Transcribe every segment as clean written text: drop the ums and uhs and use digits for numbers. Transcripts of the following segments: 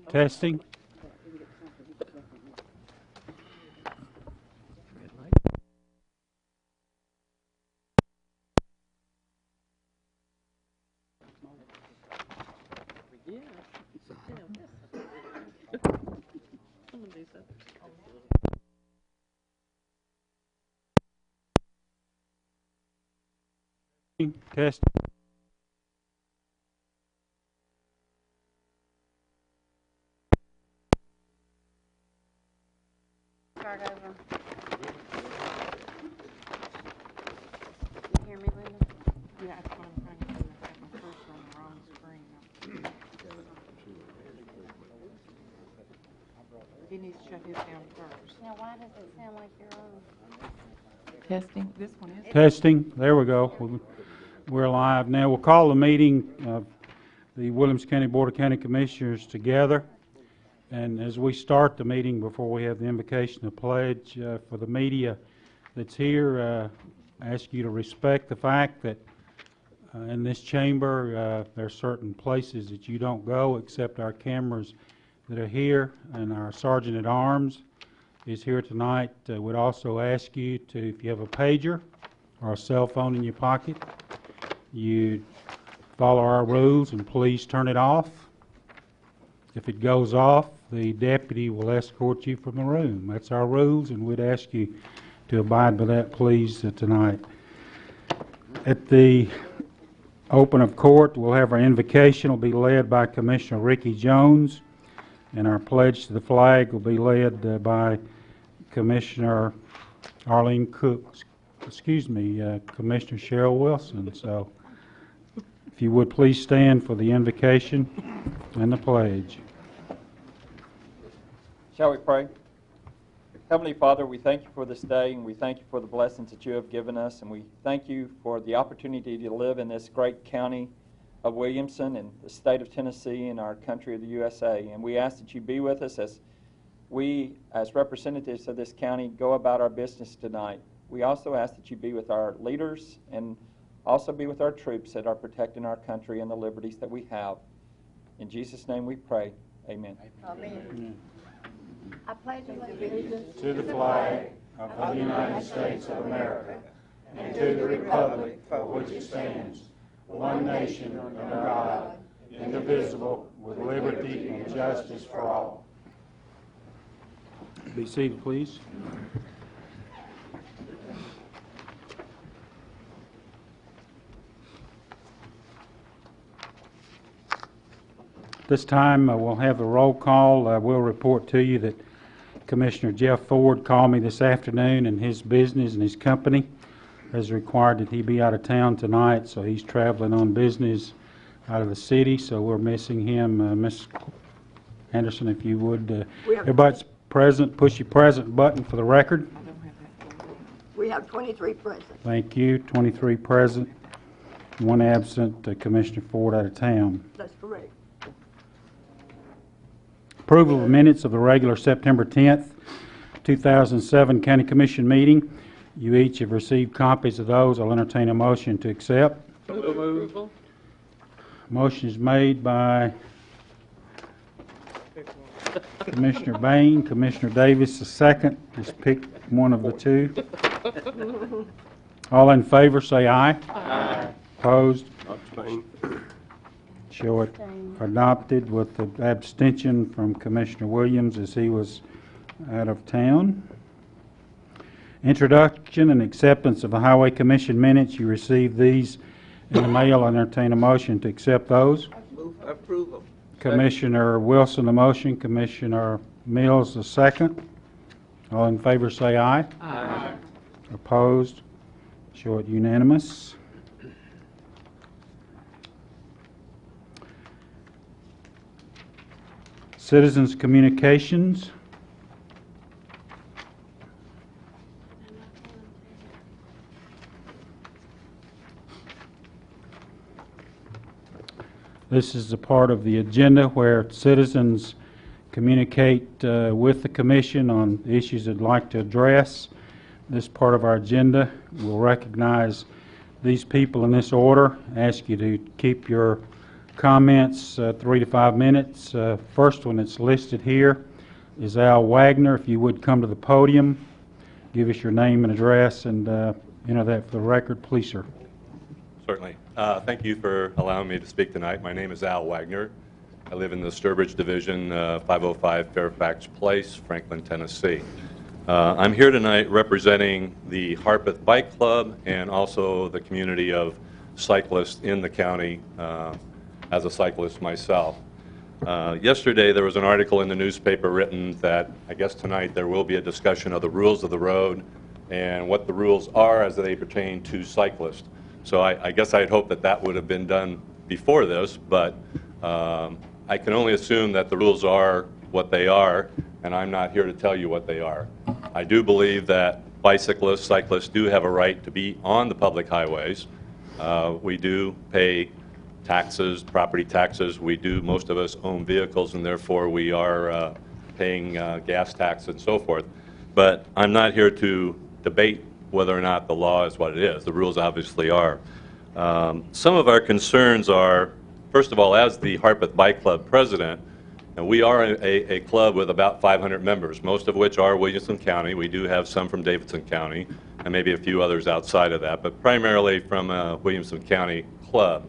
Testing. Test. Start over. You hear me, Linda? Yeah, that's what I'm trying to do. I have my cursor on the wrong screen. He needs to shut his down first. Now, why does it sound like you're on? Testing. This one is. Testing. There we go. We're live now. We'll call the meeting of the Williamson County Board of County Commissioners together. And as we start the meeting, before we have the invocation of pledge for the media that's here, I ask you to respect the fact that in this chamber there are certain places that you don't go except our cameras that are here, and our Sergeant at Arms is here tonight. We'd also ask you to, if you have a pager or a cell phone in your pocket, you follow our rules and please turn it off. If it goes off, the deputy will escort you from the room. That's our rules, and we'd ask you to abide by that, please, tonight. At the open of court, we'll have our invocation. Will be led by Commissioner Ricky Jones, and our pledge to the flag will be led by Commissioner Arlene Cook. Commissioner Cheryl Wilson. So, if you would please stand for the invocation and the pledge. Shall we pray? Heavenly Father, we thank you for this day, and we thank you for the blessings that you have given us, and we thank you for the opportunity to live in this great county of Williamson and the state of Tennessee and our country of the USA. And we ask that you be with us as we, as representatives of this county, go about our business tonight. We also ask that you be with our leaders and also be with our troops that are protecting our country and the liberties that we have. In Jesus' name we pray. Amen. Amen. I pledge allegiance To the flag of the United States of America and to the republic for which it stands, one nation under God, indivisible, with liberty and justice for all. Be seated, please. This time we'll have the roll call. We'll report to you that Commissioner Jeff Ford called me this afternoon, and his business and his company has required that he be out of town tonight, so he's traveling on business out of the city, so we're missing him. Ms. Anderson, if you would, everybody's present, push your present button for the record. I don't have that. We have 23 present. Thank you. 23 present, one absent, Commissioner Ford out of town. That's correct. Approval of minutes of the regular September 10th, 2007 County Commission meeting. You each have received copies of those. I'll entertain a motion to accept. Approval. Motion is made by Commissioner Bain, Commissioner Davis, the second. Just pick one of the two. All in favor, say aye. Aye. Opposed? Show it adopted with the abstention from Commissioner Williams as he was out of town. Introduction and acceptance of the Highway Commission minutes. You received these in the mail. I entertain a motion to accept those. Move approval. Commissioner Wilson, the motion. Commissioner Mills, the second. All in favor, say aye. Aye. Opposed? Show it unanimous. Citizens' communications. This is a part of the agenda where citizens communicate with the Commission on issues they'd like to address. This part of our agenda will recognize these people in this order. Ask you to keep your comments, 3 to 5 minutes. First one that's listed here is Al Wagner. If you would come to the podium, give us your name and address, and enter that for the record, please, sir. Certainly. Thank you for allowing me to speak tonight. My name is Al Wagner. I live in the Sturbridge Division, 505 Fairfax Place, Franklin, Tennessee. I'm here tonight representing the Harpeth Bike Club and also the community of cyclists in the county as a cyclist myself. Yesterday there was an article in the newspaper written that I guess tonight there will be a discussion of the rules of the road and what the rules are as they pertain to cyclists. So I guess I'd hope that that would have been done before this, but I can only assume that the rules are what they are, and I'm not here to tell you what they are. I do believe that bicyclists, cyclists do have a right to be on the public highways. We do pay taxes, property taxes. We do, most of us own vehicles, and therefore we are paying gas tax and so forth. But I'm not here to debate whether or not the law is what it is. The rules obviously are. Some of our concerns are, first of all, as the Harpeth Bike Club president, and we are a club with about 500 members, most of which are Williamson County. We do have some from Davidson County, and maybe a few others outside of that, but primarily from a Williamson County club.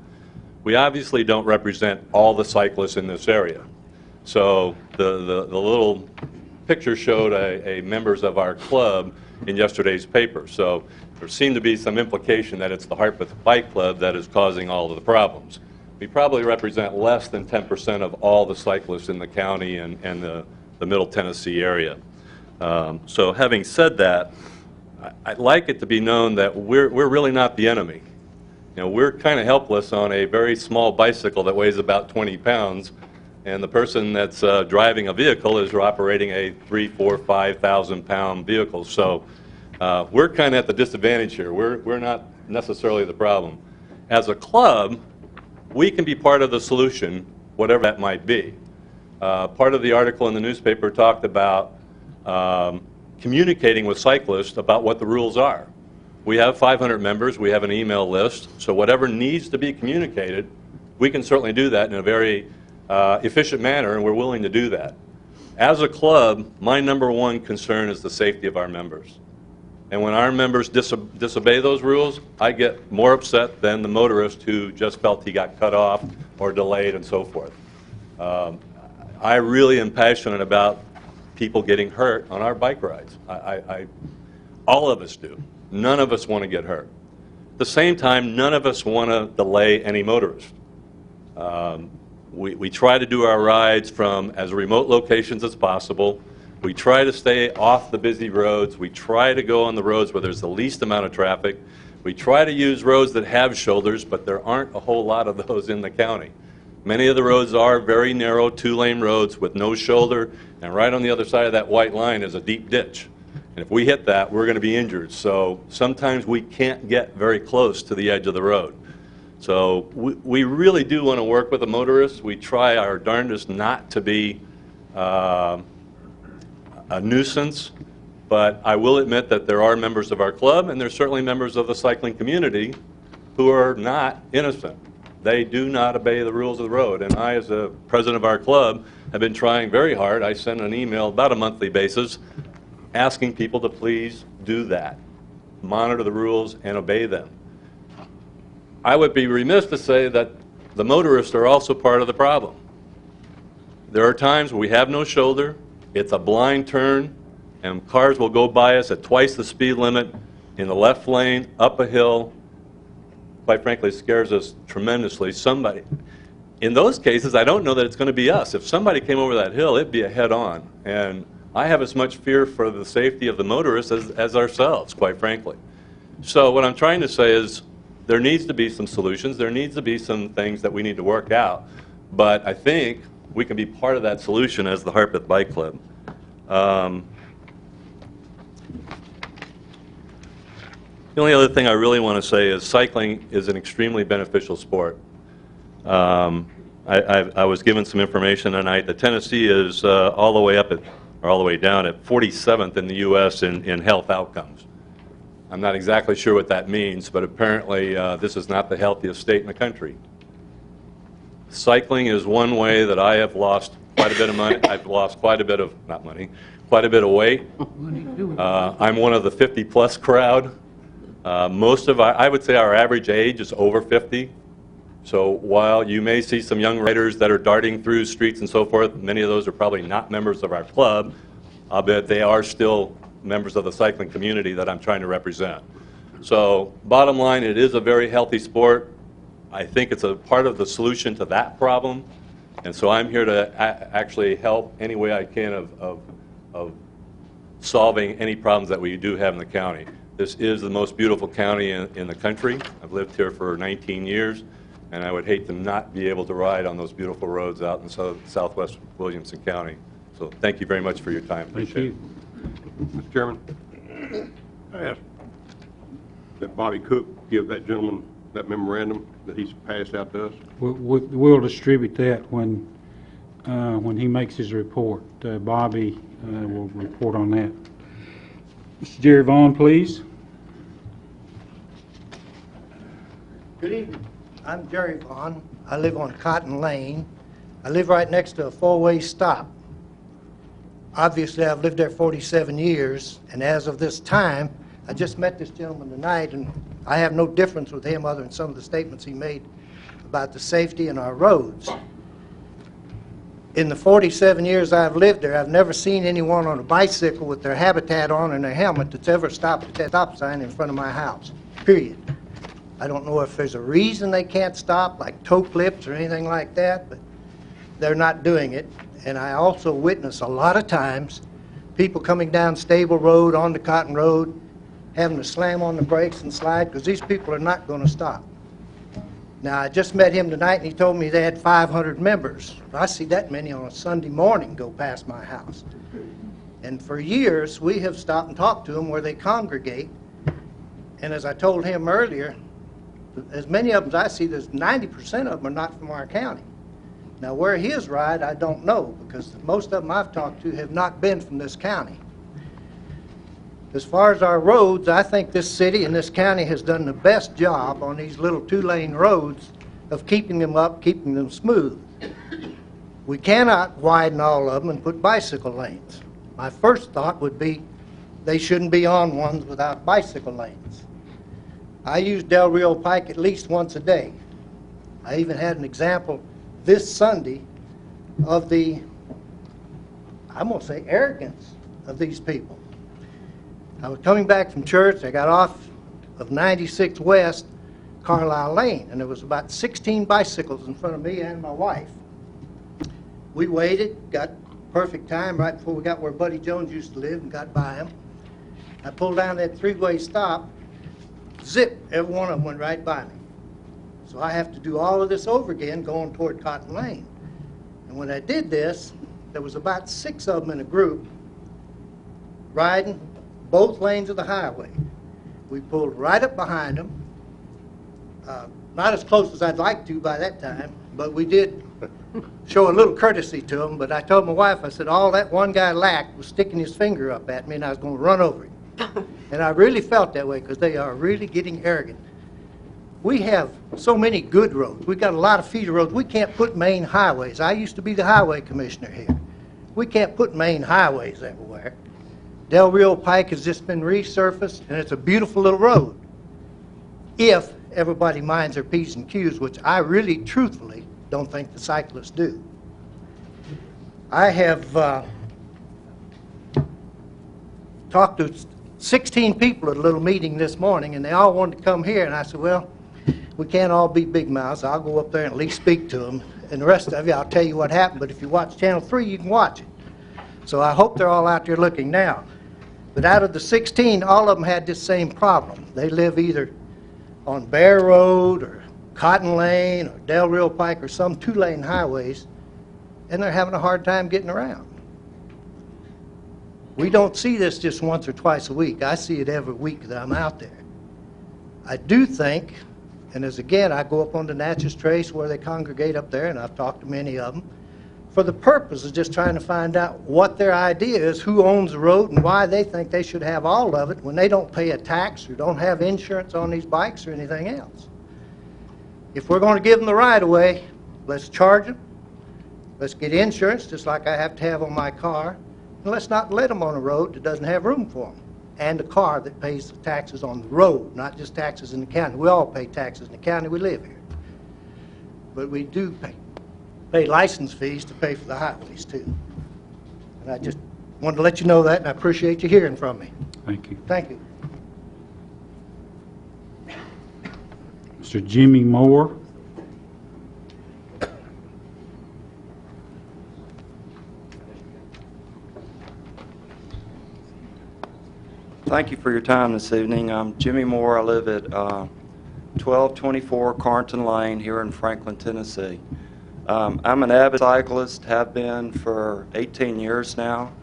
We obviously don't represent all the cyclists in this area. So the little picture showed a members of our club in yesterday's paper. So there seemed to be some implication that it's the Harpeth Bike Club that is causing all of the problems. We probably represent less than 10% of all the cyclists in the county and the Middle Tennessee area. So having said that, I'd like it to be known that we're really not the enemy. You know, we're kind of helpless on a very small bicycle that weighs about 20 pounds, and the person that's driving a vehicle is operating a 3,000, 4,000, 5,000 pound vehicle. So we're kind of at the disadvantage here. We're not necessarily the problem. As a club, we can be part of the solution, whatever that might be. Part of the article in the newspaper talked about communicating with cyclists about what the rules are. We have 500 members, we have an email list, so whatever needs to be communicated, we can certainly do that in a very efficient manner, and we're willing to do that. As a club, my number one concern is the safety of our members. And when our members disobey those rules, I get more upset than the motorist who just felt he got cut off or delayed and so forth. I really am passionate about people getting hurt on our bike rides. All of us do. None of us want to get hurt. At the same time, none of us want to delay any motorist. We try to do our rides from as remote locations as possible. We try to stay off the busy roads. We try to go on the roads where there's the least amount of traffic. We try to use roads that have shoulders, but there aren't a whole lot of those in the county. Many of the roads are very narrow, two-lane roads with no shoulder, and right on the other side of that white line is a deep ditch. And if we hit that, we're going to be injured. So sometimes we can't get very close to the edge of the road. So we really do want to work with the motorists. We try our darndest not to be a nuisance, but I will admit that there are members of our club, and there's certainly members of the cycling community who are not innocent. They do not obey the rules of the road, and I, as a president of our club, have been trying very hard. I send an email about a monthly basis asking people to please do that, monitor the rules and obey them. I would be remiss to say that the motorists are also part of the problem. There are times we have no shoulder, it's a blind turn, and cars will go by us at twice the speed limit in the left lane, up a hill. Quite frankly, it scares us tremendously. In those cases, I don't know that it's going to be us. If somebody came over that hill, it'd be a head-on. And I have as much fear for the safety of the motorists as ourselves, quite frankly. So what I'm trying to say is there needs to be some solutions. There needs to be some things that we need to work out. But I think we can be part of that solution as the Harpeth Bike Club. The only other thing I really want to say is cycling is an extremely beneficial sport. I was given some information tonight that Tennessee is all the way up at, or all the way down at 47th in the U.S. in health outcomes. I'm not exactly sure what that means, but apparently this is not the healthiest state in the country. Cycling is one way that I have lost quite a bit of money. I've lost quite a bit of, not money, quite a bit of weight. I'm one of the 50-plus crowd. Most of I would say our average age is over 50. So while you may see some young riders that are darting through streets and so forth, many of those are probably not members of our club, albeit they are still members of the cycling community that I'm trying to represent. So bottom line, it is a very healthy sport. I think it's a part of the solution to that problem. And so I'm here to actually help any way I can of solving any problems that we do have in the county. This is the most beautiful county in the country. I've lived here for 19 years, and I would hate to not be able to ride on those beautiful roads out in southwest Williamson County. So thank you very much for your time. Thank Appreciate you. Mr. Chairman, I ask that Bobby Cook give that gentleman that memorandum that he's passed out to us. We'll distribute that when he makes his report. Bobby will report on that. Mr. Jerry Vaughn, please. Good evening. I'm Jerry Vaughn. I live on Cotton Lane. I live right next to a four-way stop. Obviously, I've lived there 47 years, and as of this time, I just met this gentleman tonight, and I have no difference with him other than some of the statements he made about the safety in our roads. In the 47 years I've lived there, I've never seen anyone on a bicycle with their habitat on and their helmet that's ever stopped at that stop sign in front of my house, period. I don't know if there's a reason they can't stop, like toe clips or anything like that, but they're not doing it. And I also witness a lot of times people coming down Stable Road onto Cotton Road, having to slam on the brakes and slide because these people are not going to stop. Now, I just met him tonight, and he told me they had 500 members. I see that many on a Sunday morning go past my house. And for years, we have stopped and talked to them where they congregate. And as I told him earlier, as many of them as I see, there's 90% of them are not from our county. Now, where his ride, I don't know, because most of them I've talked to have not been from this county. As far as our roads, I think this city and this county has done the best job on these little two-lane roads of keeping them up, keeping them smooth. We cannot widen all of them and put bicycle lanes. My first thought would be they shouldn't be on ones without bicycle lanes. I use Del Rio Pike at least once a day. I even had an example this Sunday of the, I'm going to say, arrogance of these people. I was coming back from church. I got off of 96 West Carlisle Lane, and there was about 16 bicycles in front of me and my wife. We waited, got perfect time right before we got where Buddy Jones used to live and got by him. I pulled down that three-way stop. Zip, every one of them went right by me. So I have to do all of this over again going toward Cotton Lane. And when I did this, there was about 6 of them in a group riding both lanes of the highway. We pulled right up behind them, not as close as I'd like to by that time, but we did show a little courtesy to them. But I told my wife, I said, all that one guy lacked was sticking his finger up at me, and I was going to run over him. And I really felt that way because they are really getting arrogant. We have so many good roads. We've got a lot of feeder roads. We can't put main highways. I used to be the highway commissioner here. We can't put main highways everywhere. Del Rio Pike has just been resurfaced, and it's a beautiful little road. If everybody minds their P's and Q's, which I really, truthfully, don't think the cyclists do. I have talked to 16 people at a little meeting this morning, and they all wanted to come here, and I said, well, we can't all be big mouths. I'll go up there and at least speak to them, and the rest of you, I'll tell you what happened, but if you watch Channel 3, you can watch it. So I hope they're all out there looking now. But out of the 16, all of them had this same problem. They live either on Bear Road or Cotton Lane or Del Rio Pike or some two-lane highways, and they're having a hard time getting around. We don't see this just once or twice a week. I see it every week that I'm out there. I do think, and as again, I go up on the Natchez Trace where they congregate up there, and I've talked to many of them, for the purpose of just trying to find out what their idea is, who owns the road, and why they think they should have all of it when they don't pay a tax or don't have insurance on these bikes or anything else. If we're going to give them the right-of-way, Let's charge them. Let's get insurance, just like I have to have on my car. And let's not let them on a road that doesn't have room for them. And a car that pays the taxes on the road, not just taxes in the county. We all pay taxes in the county. We live here. But we do pay license fees to pay for the highways, too. And I just wanted to let you know that, and I appreciate you hearing from me. Thank you. Thank you. Mr. Jimmy Moore. Thank you for your time this evening. I'm Jimmy Moore. I live at 1224 Carnton Lane here in Franklin, Tennessee. I'm an avid cyclist, have been for 18 years now.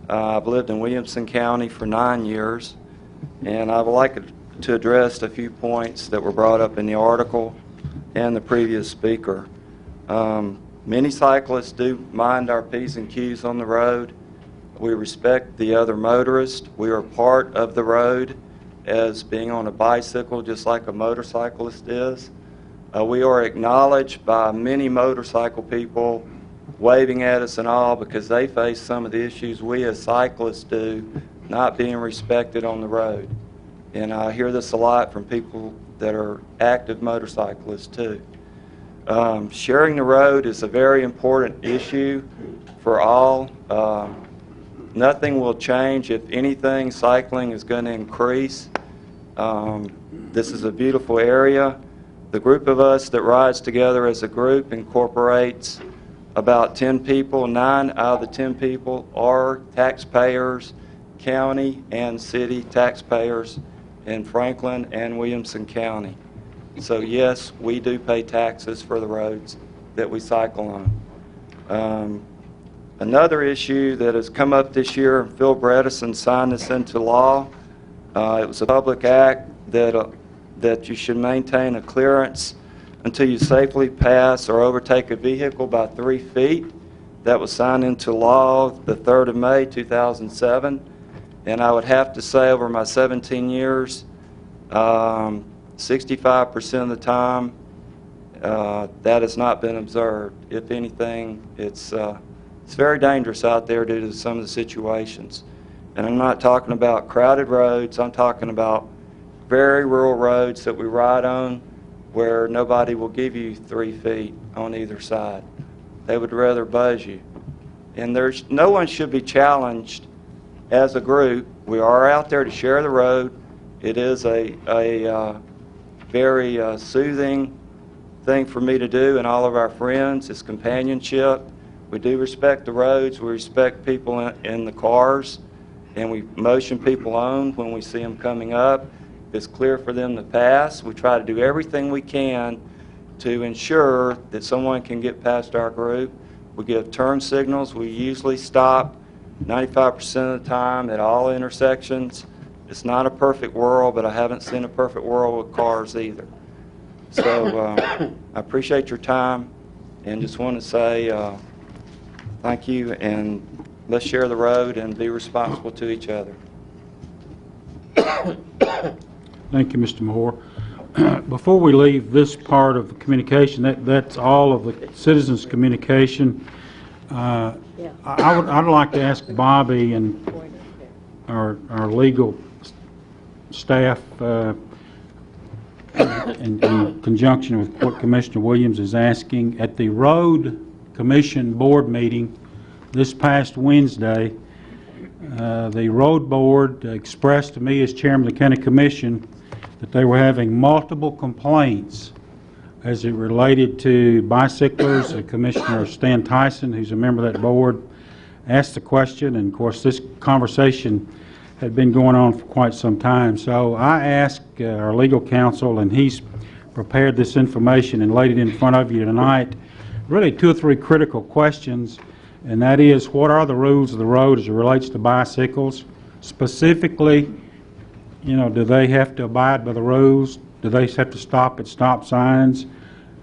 I've lived in Williamson County for 9 years, and I would like to address a few points that were brought up in the article and the previous speaker. Many cyclists do mind our P's and Q's on the road. We respect the other motorists. We are part of the road as being on a bicycle, just like a motorcyclist is. We are acknowledged by many motorcycle people waving at us and all because they face some of the issues we as cyclists do, not being respected on the road. And I hear this a lot from people that are active motorcyclists too. Sharing the road is a very important issue for all. Nothing will change. If anything, cycling is going to increase. This is a beautiful area. The group of us that rides together as a group incorporates about 10 people. 9 out of the 10 people are taxpayers, county and city taxpayers in Franklin and Williamson County. So yes, we do pay taxes for the roads that we cycle on. Another issue that has come up this year, Phil Bredesen signed this into law. It was a public act that you should maintain a clearance until you safely pass or overtake a vehicle by 3 feet. That was signed into law the 3rd of May, 2007. And I would have to say over my 17 years, 65% of the time, that has not been observed. If anything, it's very dangerous out there due to some of the situations. And I'm not talking about crowded roads. I'm talking about very rural roads that we ride on where nobody will give you 3 feet on either side. They would rather buzz you. And no one should be challenged as a group. We are out there to share the road. It is a very soothing thing for me to do and all of our friends. It's companionship. We do respect the roads. We respect people in the cars, and we motion people on when we see them coming up. If it's clear for them to pass, we try to do everything we can to ensure that someone can get past our group. We give turn signals. We usually stop 95% of the time at all intersections. It's not a perfect world, but I haven't seen a perfect world with cars either. So I appreciate your time and just want to say thank you, and let's share the road and be responsible to each other. Thank you, Mr. Moore. Before we leave this part of the communication, that's all of the citizens' communication. I'd like to ask Bobby and our legal staff, in conjunction with what Commissioner Williams is asking, at the Road Commission Board meeting this past Wednesday, the Road Board expressed to me as Chairman of the County Commission that they were having multiple complaints as it related to bicyclers. Commissioner Stan Tyson, who's a member of that board, asked the question, and of course this conversation had been going on for quite some time. So I asked our legal counsel, and he's prepared this information and laid it in front of you tonight, really 2 or 3 critical questions, and that is, what are the rules of the road as it relates to bicycles? Specifically, do they have to abide by the rules? Do they have to stop at stop signs?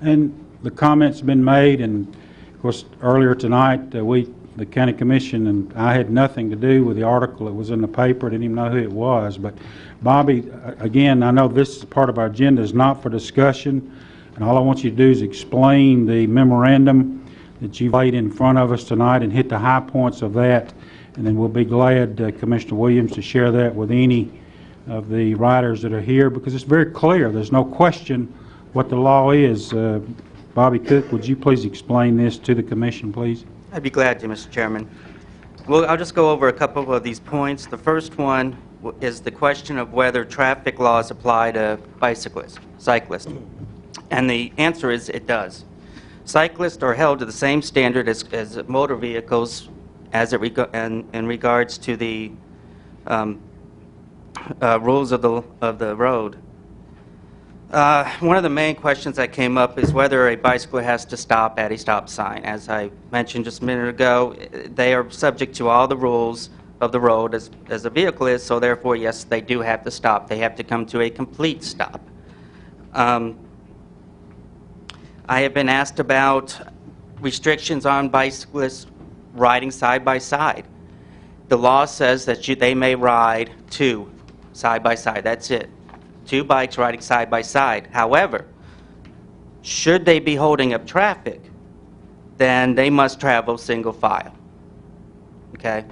And the comments have been made, and of course earlier tonight the County Commission, and I had nothing to do with the article that was in the paper. I didn't even know who it was. But Bobby, again, I know this is part of our agenda, is not for discussion, And all I want you to do is explain the memorandum that you've laid in front of us tonight and hit the high points of that. And then we'll be glad, Commissioner Williams, to share that with any of the writers that are here, because it's very clear. There's no question what the law is. Bobby Cook, would you please explain this to the commission, please? I'd be glad to, Mr. Chairman. Well, I'll just go over a couple of these points. The first one is the question of whether traffic laws apply to cyclists. And the answer is it does. Cyclists are held to the same standard as motor vehicles as in regards to the rules of the road. One of the main questions that came up is whether a bicycler has to stop at a stop sign. As I mentioned just a minute ago, they are subject to all the rules of the road as a vehicle is, so therefore, yes, they do have to stop. They have to come to a complete stop. I have been asked about restrictions on bicyclists riding side by side. The law says that they may ride two side by side. That's it. Two bikes riding side by side. However, should they be holding up traffic, then they must travel single file. Okay?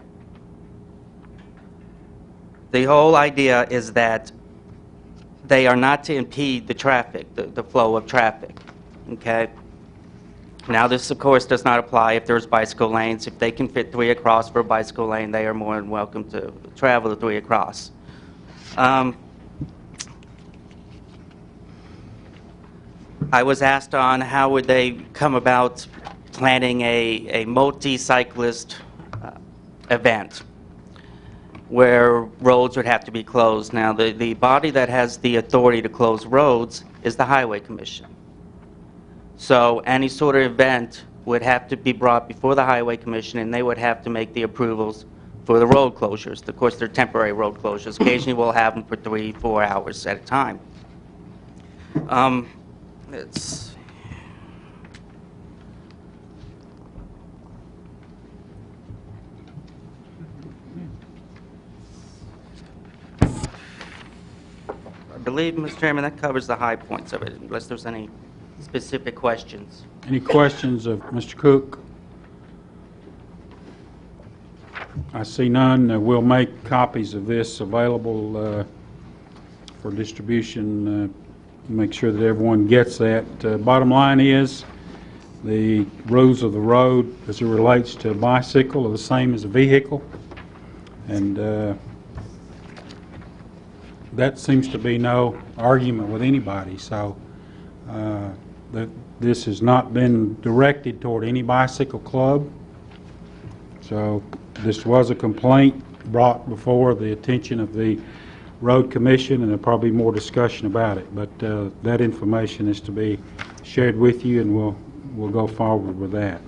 The whole idea is that they are not to impede the traffic, the flow of traffic. Okay? Now, this, of course, does not apply if there's bicycle lanes. If they can fit 3 across for a bicycle lane, they are more than welcome to travel the 3 across. I was asked on how would they come about planning a multi-cyclist event where roads would have to be closed. Now, the body that has the authority to close roads is the Highway Commission. So any sort of event would have to be brought before the Highway Commission, and they would have to make the approvals for the road closures. Of course, they're temporary road closures. Occasionally, we'll have them for 3-4 hours at a time. It's I believe, Mr. Chairman, that covers the high points of it, unless there's any specific questions. Any questions of Mr. Cook? I see none. We'll make copies of this available for distribution. Make sure that everyone gets that. Bottom line is the rules of the road as it relates to a bicycle are the same as a vehicle, and that seems to be no argument with anybody. So this has not been directed toward any bicycle club. So this was a complaint brought before the attention of the Road Commission, and there'll probably be more discussion about it. But that information is to be shared with you, and we'll go forward with that.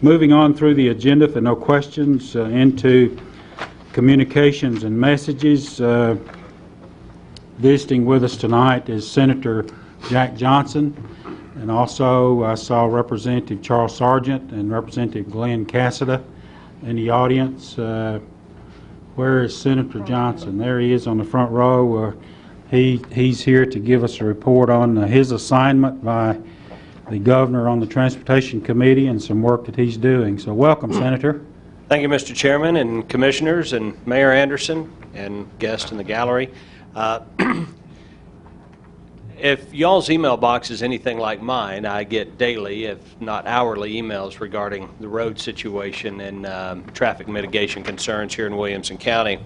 Moving on through the agenda, if there are no questions, into communications and messages. Visiting with us tonight is Senator Jack Johnson, and also I saw Representative Charles Sargent and Representative Glenn Cassida in the audience. Where is Senator Johnson? There he is on the front row. He's here to give us a report on his assignment by the governor on the Transportation Committee and some work that he's doing. So welcome, Senator. Thank you, Mr. Chairman, and Commissioners, and Mayor Anderson, and guests in the gallery. If y'all's email box is anything like mine, I get daily, if not hourly, emails regarding the road situation and traffic mitigation concerns here in Williamson County.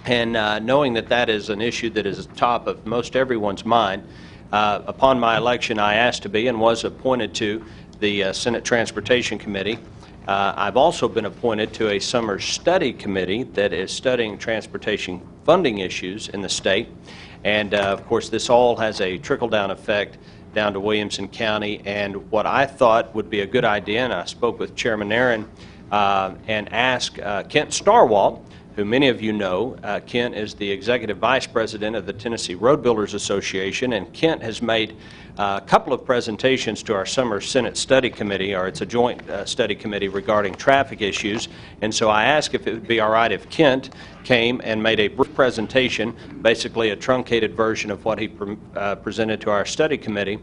And knowing that that is an issue that is top of most everyone's mind, upon my election I asked to be and was appointed to the Senate Transportation Committee. I've also been appointed to a summer study committee that is studying transportation funding issues in the state. And of course, this all has a trickle-down effect down to Williamson County. And what I thought would be a good idea, and I spoke with Chairman Aaron and asked Kent Starwalt, who many of you know. Kent is the Executive Vice President of the Tennessee Road Builders Association, and Kent has made a couple of presentations to our summer Senate study committee, or it's a joint study committee regarding traffic issues. And so I asked if it would be all right if Kent came and made a brief presentation, basically a truncated version of what he presented to our study committee,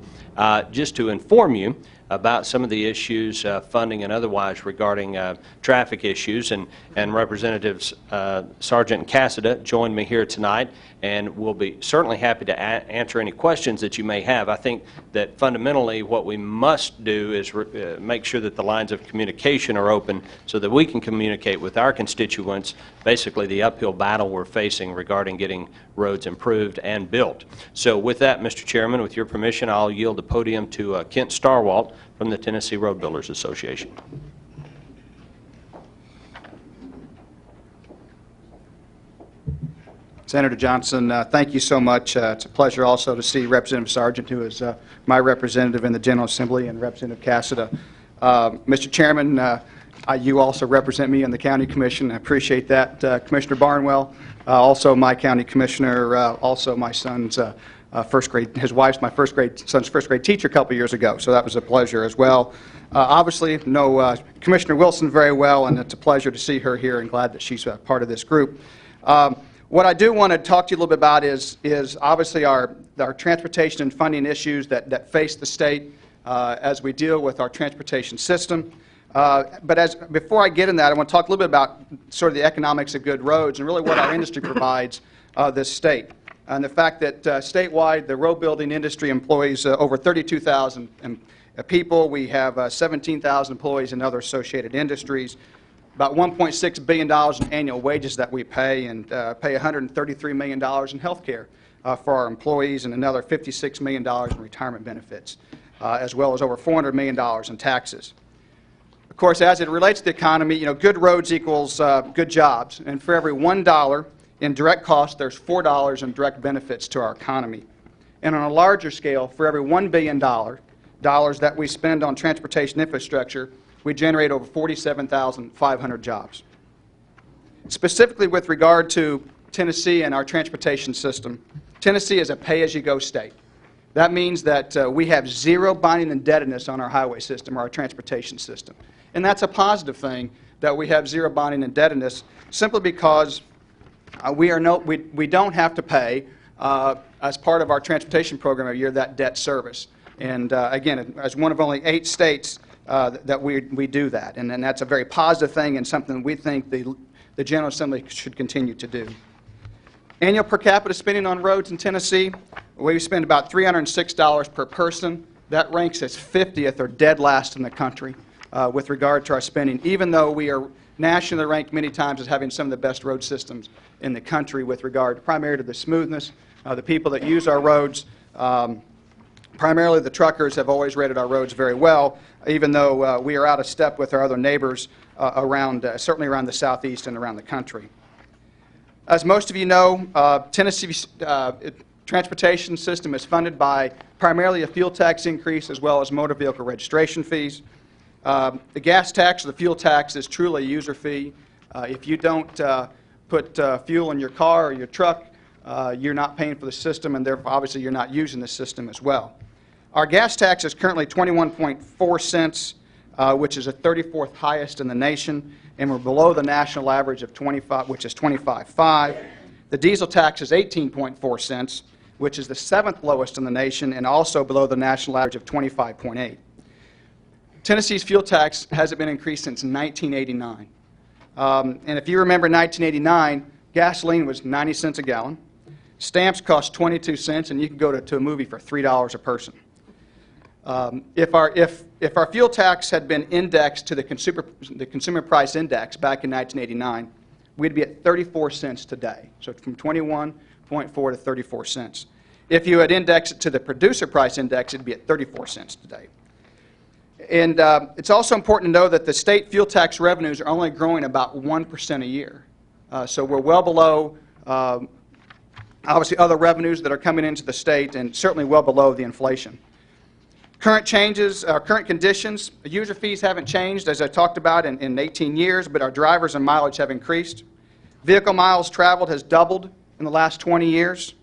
just to inform you about some of the issues, funding and otherwise, regarding traffic issues. And Representatives Sargent and Cassida joined me here tonight, and we'll be certainly happy to answer any questions that you may have. I think that fundamentally what we must do is make sure that the lines of communication are open so that we can communicate with our constituents basically the uphill battle we're facing regarding getting roads improved and built. So with that, Mr. Chairman, with your permission, I'll yield the podium to Kent Starwalt from the Tennessee Road Builders Association. Senator Johnson, thank you so much. It's a pleasure also to see Representative Sargent, who is my representative in the General Assembly, and Representative Cassida. Mr. Chairman, you also represent me in the County Commission. I appreciate that. Commissioner Barnwell, also my County Commissioner, also my son's first grade, his wife's my son's first grade teacher a couple years ago, so that was a pleasure as well. Obviously, know Commissioner Wilson very well, and it's a pleasure to see her here, and glad that she's part of this group. What I do want to talk to you a little bit about is obviously our transportation and funding issues that face the state as we deal with our transportation system. But before I get in that, I want to talk a little bit about sort of the economics of good roads and really what our industry provides this state. And the fact that statewide, the road building industry employs over 32,000 people. We have 17,000 employees in other associated industries. About $1.6 billion in annual wages that we pay, and pay $133 million in health care for our employees, and another $56 million in retirement benefits, as well as over $400 million in taxes. Of course, as it relates to the economy, good roads equals good jobs, and for every $1 in direct cost, there's $4 in direct benefits to our economy. And on a larger scale, for every $1 billion that we spend on transportation infrastructure, we generate over 47,500 jobs. Specifically with regard to Tennessee and our transportation system, Tennessee is a pay-as-you-go state. That means that we have zero binding indebtedness on our highway system or our transportation system. And that's a positive thing, that we have zero binding indebtedness, simply because we don't have to pay, as part of our transportation program every year, that debt service. And again, as one of only 8 states that we do that. And that's a very positive thing, and something we think the General Assembly should continue to do. Annual per capita spending on roads in Tennessee, we spend about $306 per person. That ranks as 50th or dead last in the country with regard to our spending, even though we are nationally ranked many times as having some of the best road systems in the country with regard primarily to the smoothness. The people that use our roads, primarily the truckers, have always rated our roads very well, even though we are out of step with our other neighbors certainly around the southeast and around the country. As most of you know, Tennessee's transportation system is funded by primarily a fuel tax increase as well as motor vehicle registration fees. The gas tax or the fuel tax is truly a user fee. If you don't put fuel in your car or your truck, you're not paying for the system, and therefore obviously you're not using the system as well. Our gas tax is currently 21.4 cents, which is the 34th highest in the nation, and we're below the national average of 25, which is 25.5. The diesel tax is 18.4 cents, which is the 7th lowest in the nation, and also below the national average of 25.8. Tennessee's fuel tax hasn't been increased since 1989. And if you remember 1989, gasoline was 90 cents a gallon. Stamps cost 22 cents, and you can go to a movie for $3 a person. If our fuel tax had been indexed to the consumer price index back in 1989, we'd be at 34 cents today. So from 21.4 to 34 cents. If you had indexed it to the producer price index, it'd be at 34 cents today. And it's also important to know that the state fuel tax revenues are only growing about 1% a year. So we're well below obviously other revenues that are coming into the state, and certainly well below the inflation. Current conditions, user fees haven't changed, as I talked about, in 18 years, but our drivers and mileage have increased. Vehicle miles traveled has doubled in the last 20 years.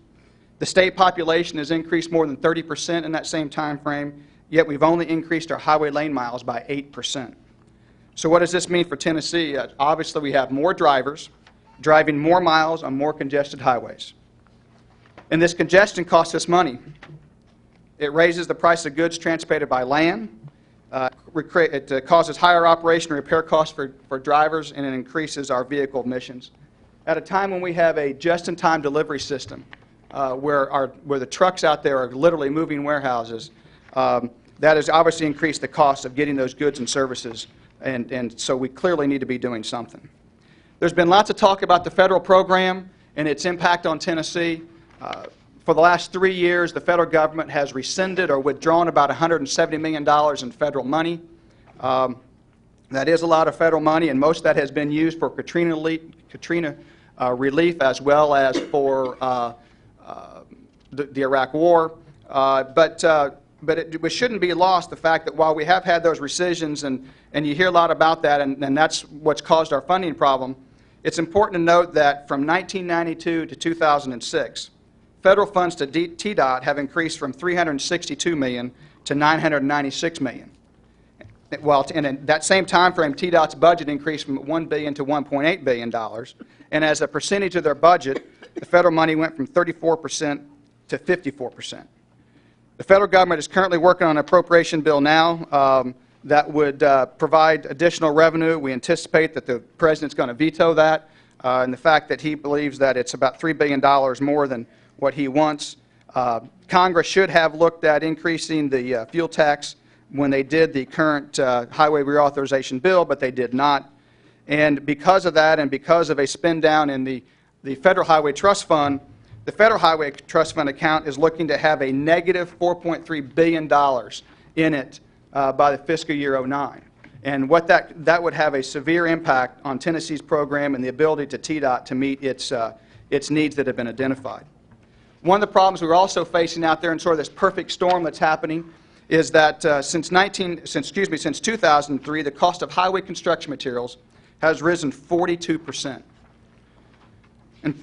The state population has increased more than 30% in that same time frame, yet we've only increased our highway lane miles by 8%. So what does this mean for Tennessee? Obviously, we have more drivers driving more miles on more congested highways. And this congestion costs us money. It raises the price of goods transported by land. It causes higher operation and repair costs for drivers, and it increases our vehicle emissions. At a time when we have a just-in-time delivery system, where the trucks out there are literally moving warehouses, that has obviously increased the cost of getting those goods and services, and so we clearly need to be doing something. There's been lots of talk about the federal program and its impact on Tennessee. For the last 3 years, the federal government has rescinded or withdrawn about $170 million in federal money. That is a lot of federal money, and most of that has been used for Katrina relief as well as for the Iraq War. But it shouldn't be lost, the fact that while we have had those rescissions, and you hear a lot about that, and that's what's caused our funding problem, it's important to note that from 1992 to 2006, federal funds to TDOT have increased from $362 million to $996 million. Well, in that same time frame, TDOT's budget increased from $1 billion to $1.8 billion, and as a percentage of their budget, the federal money went from 34% to 54%. The federal government is currently working on an appropriation bill now that would provide additional revenue. We anticipate that the President's going to veto that, and the fact that he believes that it's about $3 billion more than what he wants. Congress should have looked at increasing the fuel tax when they did the current highway reauthorization bill, but they did not. And because of that, and because of a spend down in the Federal Highway Trust Fund, the Federal Highway Trust Fund account is looking to have a negative $4.3 billion in it by the fiscal year '09. And what that would have a severe impact on Tennessee's program and the ability to TDOT to meet its needs that have been identified. One of the problems we're also facing out there in sort of this perfect storm that's happening is that since 2003, the cost of highway construction materials has risen 42%.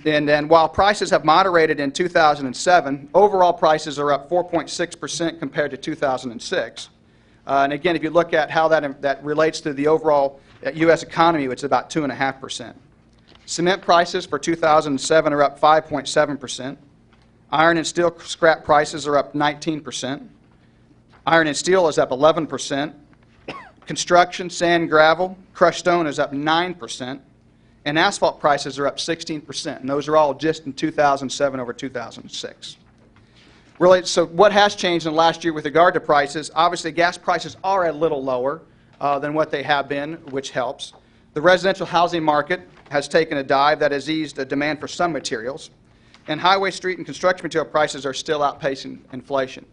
And while prices have moderated in 2007, overall prices are up 4.6% compared to 2006. And again, if you look at how that relates to the overall U.S. economy, it's about 2.5%. Cement prices for 2007 are up 5.7%. Iron and steel scrap prices are up 19%. Iron and steel is up 11%. Construction, sand, gravel, crushed stone is up 9%. And asphalt prices are up 16%. And those are all just in 2007 over 2006. Really, so what has changed in the last year with regard to prices? Obviously, gas prices are a little lower than what they have been, which helps. The residential housing market has taken a dive that has eased the demand for some materials. And highway, street, and construction material prices are still outpacing inflation.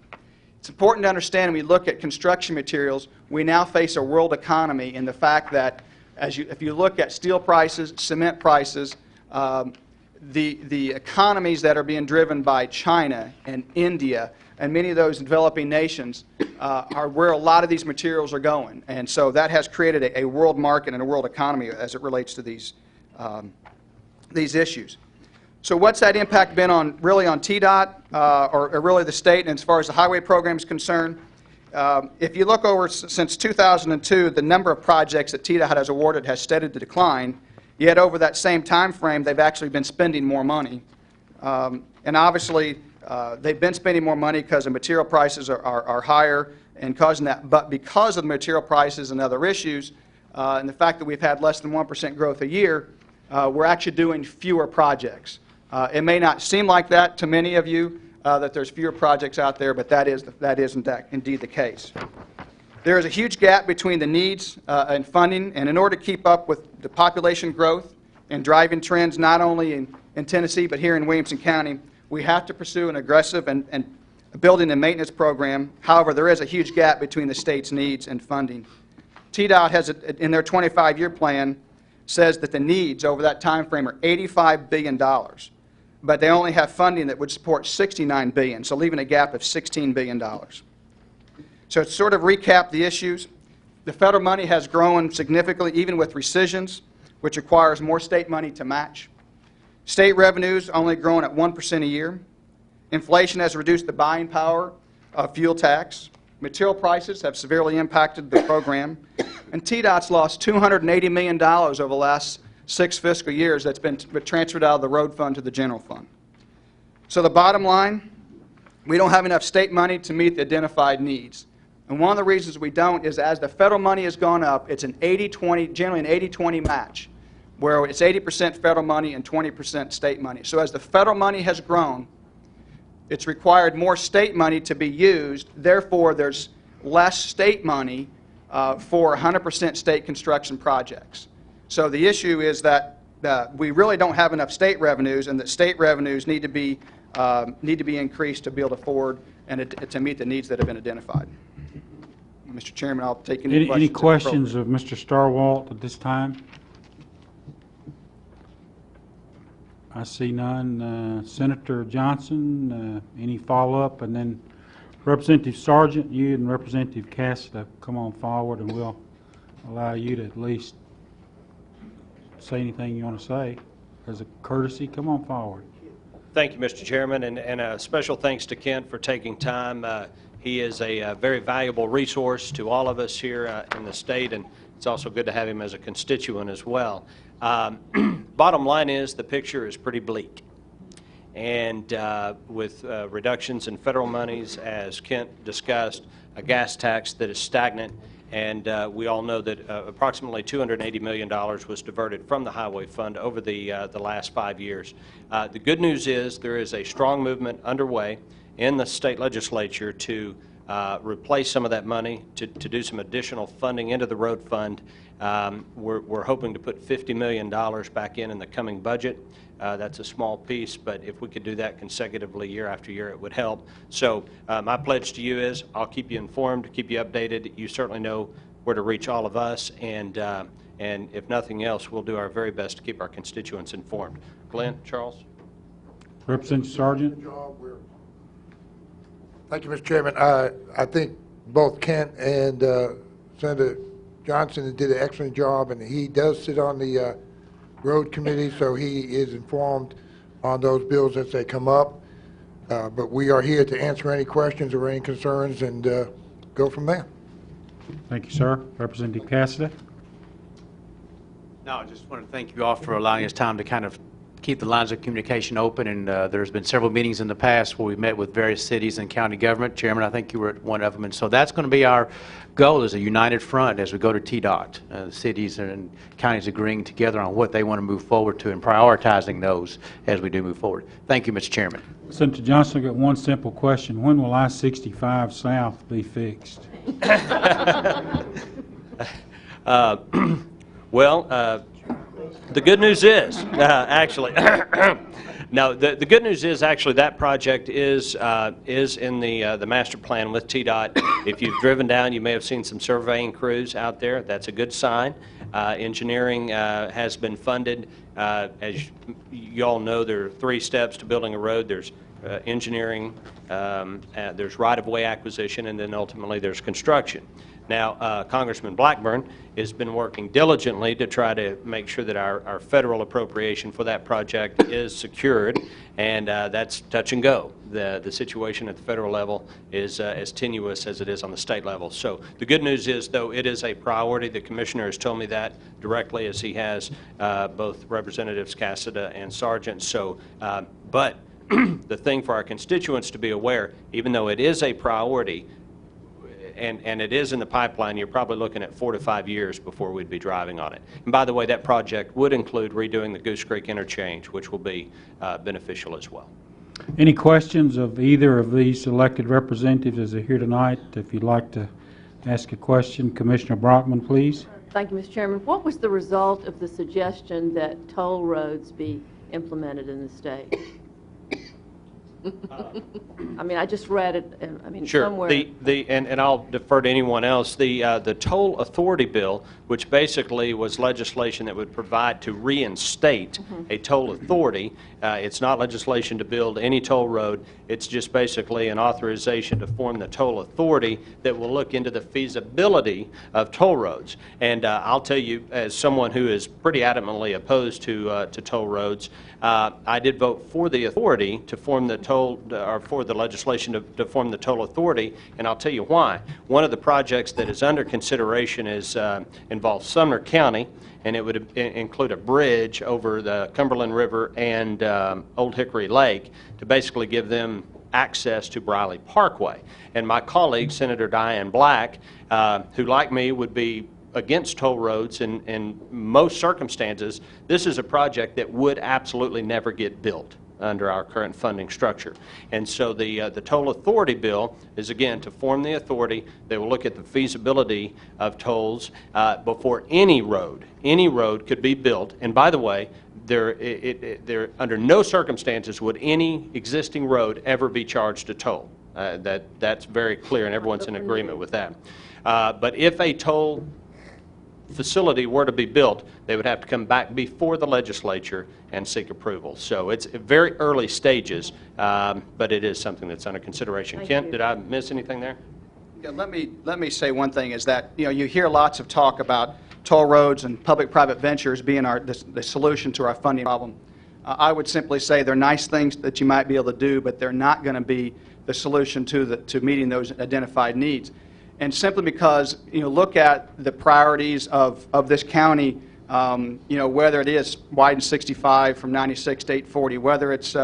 It's important to understand when we look at construction materials, we now face a world economy in the fact that if you look at steel prices, cement prices, the economies that are being driven by China and India and many of those developing nations are where a lot of these materials are going. And so that has created a world market and a world economy as it relates to these issues. So what's that impact been on, really on TDOT or really the state, and as far as the highway program is concerned? If you look over since 2002, the number of projects that TDOT has awarded has steadied to decline, yet over that same time frame, they've actually been spending more money. And obviously, they've been spending more money because the material prices are higher and causing that. But because of the material prices and other issues, and the fact that we've had less than 1% growth a year, we're actually doing fewer projects. It may not seem like that to many of you, that there's fewer projects out there, but that is indeed the case. There is a huge gap between the needs and funding, and in order to keep up with the population growth and driving trends not only in Tennessee but here in Williamson County, we have to pursue an aggressive and building and maintenance program. However, there is a huge gap between the state's needs and funding. TDOT has, in their 25-year plan, says that the needs over that time frame are $85 billion. But they only have funding that would support $69 billion, so leaving a gap of $16 billion. So to sort of recap the issues, the federal money has grown significantly, even with rescissions, which requires more state money to match. State revenues only growing at 1% a year. Inflation has reduced the buying power of fuel tax. Material prices have severely impacted the program. And TDOT's lost $280 million over the last 6 fiscal years that's been transferred out of the road fund to the general fund. So the bottom line, we don't have enough state money to meet the identified needs. And one of the reasons we don't is as the federal money has gone up, it's an 80-20, generally an 80-20 match, where it's 80% federal money and 20% state money. So as the federal money has grown, it's required more state money to be used. Therefore, there's less state money for 100% state construction projects. So the issue is that we really don't have enough state revenues, and that state revenues need to be increased to be able to afford and to meet the needs that have been identified. Mr. Chairman, I'll take any questions. Any questions of Mr. Starwalt at this time? I see none. Senator Johnson, any follow-up? And then Representative Sargent, you and Representative Cassidy, come on forward, and we'll allow you to at least say anything you want to say. As a courtesy, come on forward. Thank you, Mr. Chairman, and a special thanks to Kent for taking time. He is a very valuable resource to all of us here in the state, and it's also good to have him as a constituent as well. Bottom line is the picture is pretty bleak. And with reductions in federal monies, as Kent discussed, a gas tax that is stagnant, and we all know that approximately $280 million was diverted from the highway fund over the last 5 years. The good news is there is a strong movement underway in the state legislature to replace some of that money, to do some additional funding into the road fund. We're hoping to put $50 million back in the coming budget. That's a small piece, but if we could do that consecutively year after year, it would help. So my pledge to you is I'll keep you informed, keep you updated. You certainly know where to reach all of us, and if nothing else, we'll do our very best to keep our constituents informed. Glenn, Charles? Representative Sargent? Thank you, Mr. Chairman. I think both Kent and Senator Johnson did an excellent job, and he does sit on the road committee, so he is informed on those bills as they come up. But we are here to answer any questions or any concerns and go from there. Thank you, sir. Representative Cassidy? No, I just want to thank you all for allowing us time to kind of keep the lines of communication open, and there's been several meetings in the past where we've met with various cities and county government. Chairman, I think you were at one of them, and so that's going to be our goal, as a united front as we go to TDOT. The cities and counties agreeing together on what they want to move forward to and prioritizing those as we do move forward. Thank you, Mr. Chairman. Senator Johnson, I've got one simple question. When will I-65 South be fixed? The good news is, actually, no, the good news is actually that project is in the master plan with TDOT. If you've driven down, you may have seen some surveying crews out there. That's a good sign. Engineering has been funded. As you all know, there are 3 steps to building a road. There's engineering, there's right-of-way acquisition, and then ultimately there's construction. Now, Congressman Blackburn has been working diligently to try to make sure that our federal appropriation for that project is secured, and that's touch and go. The situation at the federal level is as tenuous as it is on the state level. So the good news is, though, it is a priority. The commissioner has told me that directly, as he has both Representatives Cassidy and Sargent. So, but the thing for our constituents to be aware, even though it is a priority, and it is in the pipeline, you're probably looking at 4 to 5 years before we'd be driving on it. And by the way, that project would include redoing the Goose Creek interchange, which will be beneficial as well. Any questions of either of these elected representatives as they're here tonight? If you'd like to ask a question, Commissioner Brockman, please. Thank you, Mr. Chairman. What was the result of the suggestion that toll roads be implemented in the state? I mean, I just read it, I mean, sure. somewhere. And I'll defer to anyone else. The toll authority bill, which basically was legislation that would provide to reinstate a toll authority. It's not legislation to build any toll road. It's just basically an authorization to form the toll authority that will look into the feasibility of toll roads. And I'll tell you, as someone who is pretty adamantly opposed to toll roads, I did vote for the authority to form the toll toll, or for the legislation to form the toll authority, and I'll tell you why. One of the projects that is under consideration involves Sumner County, and it would include a bridge over the Cumberland River and Old Hickory Lake to basically give them access to Briley Parkway. And my colleague, Senator Diane Black, who like me would be against toll roads in most circumstances, this is a project that would absolutely never get built under our current funding structure. And so the toll authority bill is, again, to form the authority. They will look at the feasibility of tolls before any road could be built. And by the way, under no circumstances would any existing road ever be charged a toll. That's very clear, and everyone's in agreement with that. But if a toll facility were to be built, they would have to come back before the legislature and seek approval. So it's very early stages, but it is something that's under consideration. Kent, did I miss anything there? Yeah, let me say one thing is that, you hear lots of talk about toll roads and public-private ventures being the solution to our funding problem. I would simply say they're nice things that you might be able to do, but they're not going to be the solution to meeting those identified needs. And simply because, look at the priorities of this county, whether it is widen 65 from 96 to 840, whether it's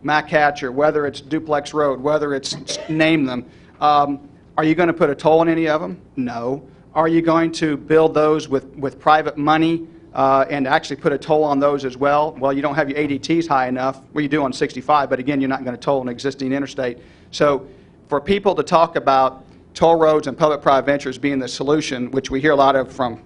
Mac Hatcher, whether it's Duplex Road, whether it's name them. Are you going to put a toll on any of them? No. Are you going to build those with private money and actually put a toll on those as well? Well, you don't have your ADTs high enough. Well, you do on 65, but again, you're not going to toll an existing interstate. So for people to talk about toll roads and public-private ventures being the solution, which we hear a lot of from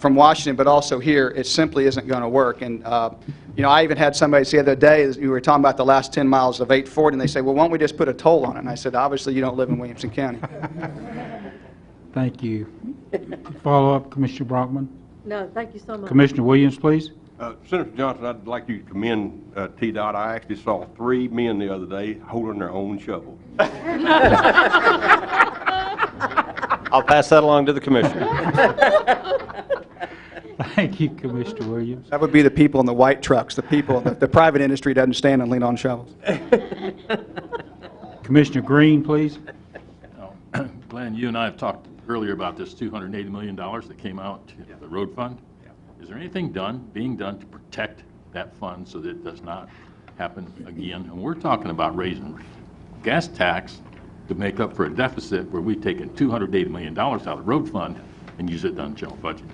Washington, but also here, it simply isn't going to work. And I even had somebody say the other day, we were talking about the last 10 miles of 840, and they say, well, why don't we just put a toll on it? And I said, obviously, you don't live in Williamson County. Thank you. Follow-up, Commissioner Brockman. No, thank you so much. Commissioner Williams, please. Senator Johnson, I'd like you to commend TDOT. I actually saw 3 men the other day holding their own shovel. I'll pass that along to the commissioner. Thank you, Commissioner Williams. That would be the people in the white trucks, the people, the private industry doesn't stand and lean on shovels. Commissioner Green, please. Glenn, you and I have talked earlier about this $280 million that came out to the road fund. Is there anything being done to protect that fund so that it does not happen again? And we're talking about raising gas tax to make up for a deficit where we've taken $280 million out of the road fund and use it on the general budget.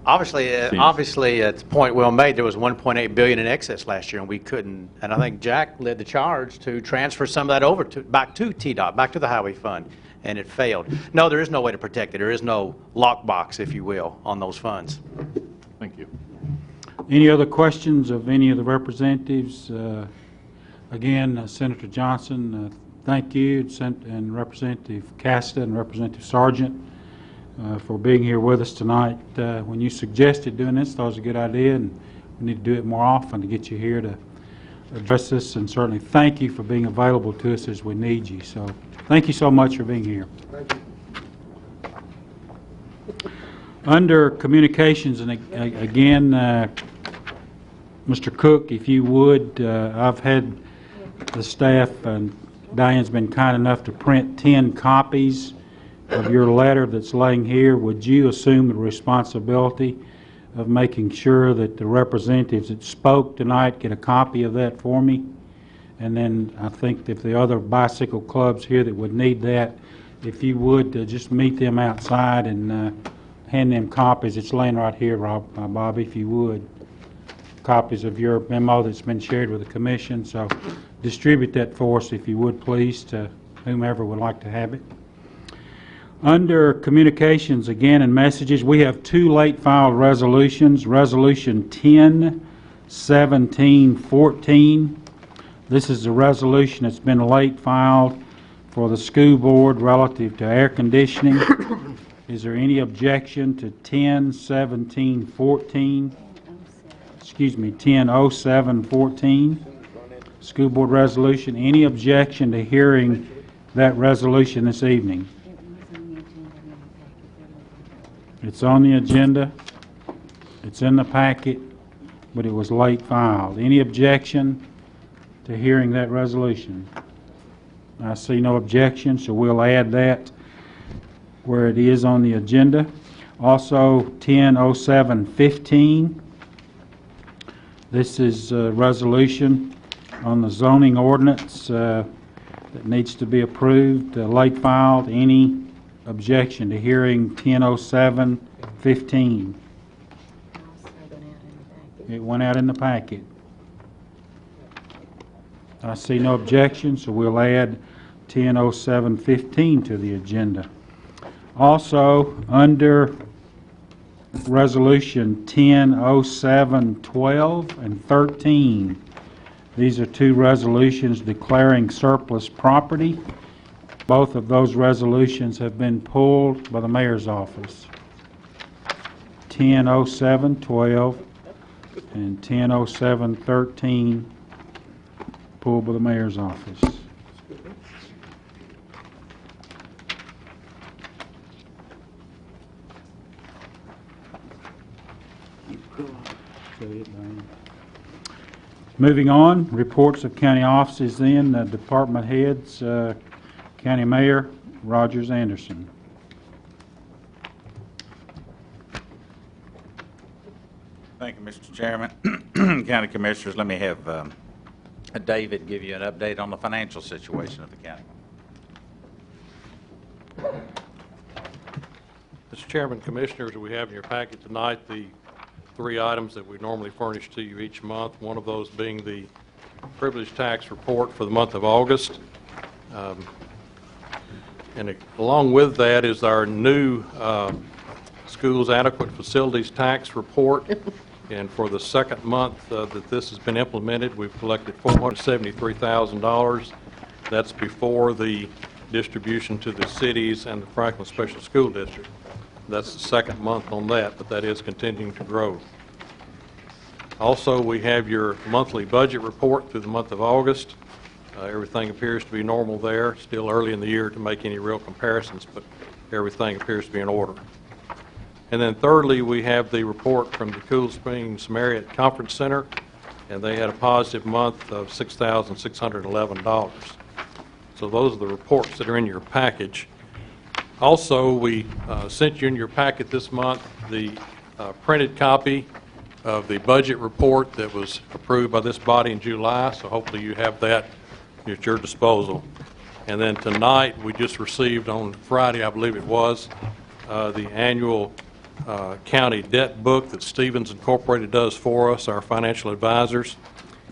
Obviously, it's a point well made. There was $1.8 billion in excess last year, and we couldn't. And I think Jack led the charge to transfer some of that over back to TDOT, back to the highway fund, and it failed. No, there is no way to protect it. There is no lockbox, if you will, on those funds. Thank you. Any other questions of any of the representatives? Again, Senator Johnson, thank you, and Representative Casta and Representative Sargent for being here with us tonight. When you suggested doing this, I thought it was a good idea, and we need to do it more often to get you here to address this, and certainly thank you for being available to us as we need you. So thank you so much for being here. Thank you. Under communications, and again, Mr. Cook, if you would, I've had the staff, and Diane's been kind enough to print 10 copies of your letter that's laying here. Would you assume the responsibility of making sure that the representatives that spoke tonight get a copy of that for me? And then I think if the other bicycle clubs here that would need that, if you would just meet them outside and hand them copies. It's laying right here, Bobby, if you would. Copies of your memo that's been shared with the commission. So distribute that for us, if you would, please, to whomever would like to have it. Under communications, again, and messages, we have 2 late filed resolutions. Resolution 10-1714. This is a resolution that's been late filed for the school board relative to air conditioning. Is there any objection to 10-1714? Excuse me, 10-0714? School board resolution. Any objection to hearing that resolution this evening? It's on the agenda. It's in the packet, but it was late filed. Any objection to hearing that resolution? I see no objection, so we'll add that where it is on the agenda. Also, 100715. This is a resolution on the zoning ordinance that needs to be approved. Late filed. Any objection to hearing 100715? It went out in the packet. I see no objection, so we'll add 100715 to the agenda. Also, under Resolution 100712 and 13, these are two resolutions declaring surplus property. Both of those resolutions have been pulled by the mayor's office. 100712 and 100713 pulled by the mayor's office. Moving on, reports of county offices then, department heads, County Mayor Rogers Anderson. Thank you, Mr. Chairman. County Commissioners, let me have David give you an update on the financial situation of the county. Mr. Chairman, Commissioners, we have in your packet tonight the 3 items that we normally furnish to you each month, one of those being the privilege tax report for the month of August. Along with that is our new schools adequate facilities tax report. And for the second month that this has been implemented, we've collected $473,000. That's before the distribution to the cities and the Franklin Special School District. That's the second month on that, but that is continuing to grow. Also, we have your monthly budget report through the month of August. Everything appears to be normal there. Still early in the year to make any real comparisons, but everything appears to be in order. And then thirdly, we have the report from the Cool Springs Marriott Conference Center, and they had a positive month of $6,611. So those are the reports that are in your package. Also, we sent you in your packet this month the printed copy of the budget report that was approved by this body in July, so hopefully you have that at your disposal. And then tonight, we just received on Friday, I believe it was, the annual county debt book that Stevens Incorporated does for us, our financial advisors.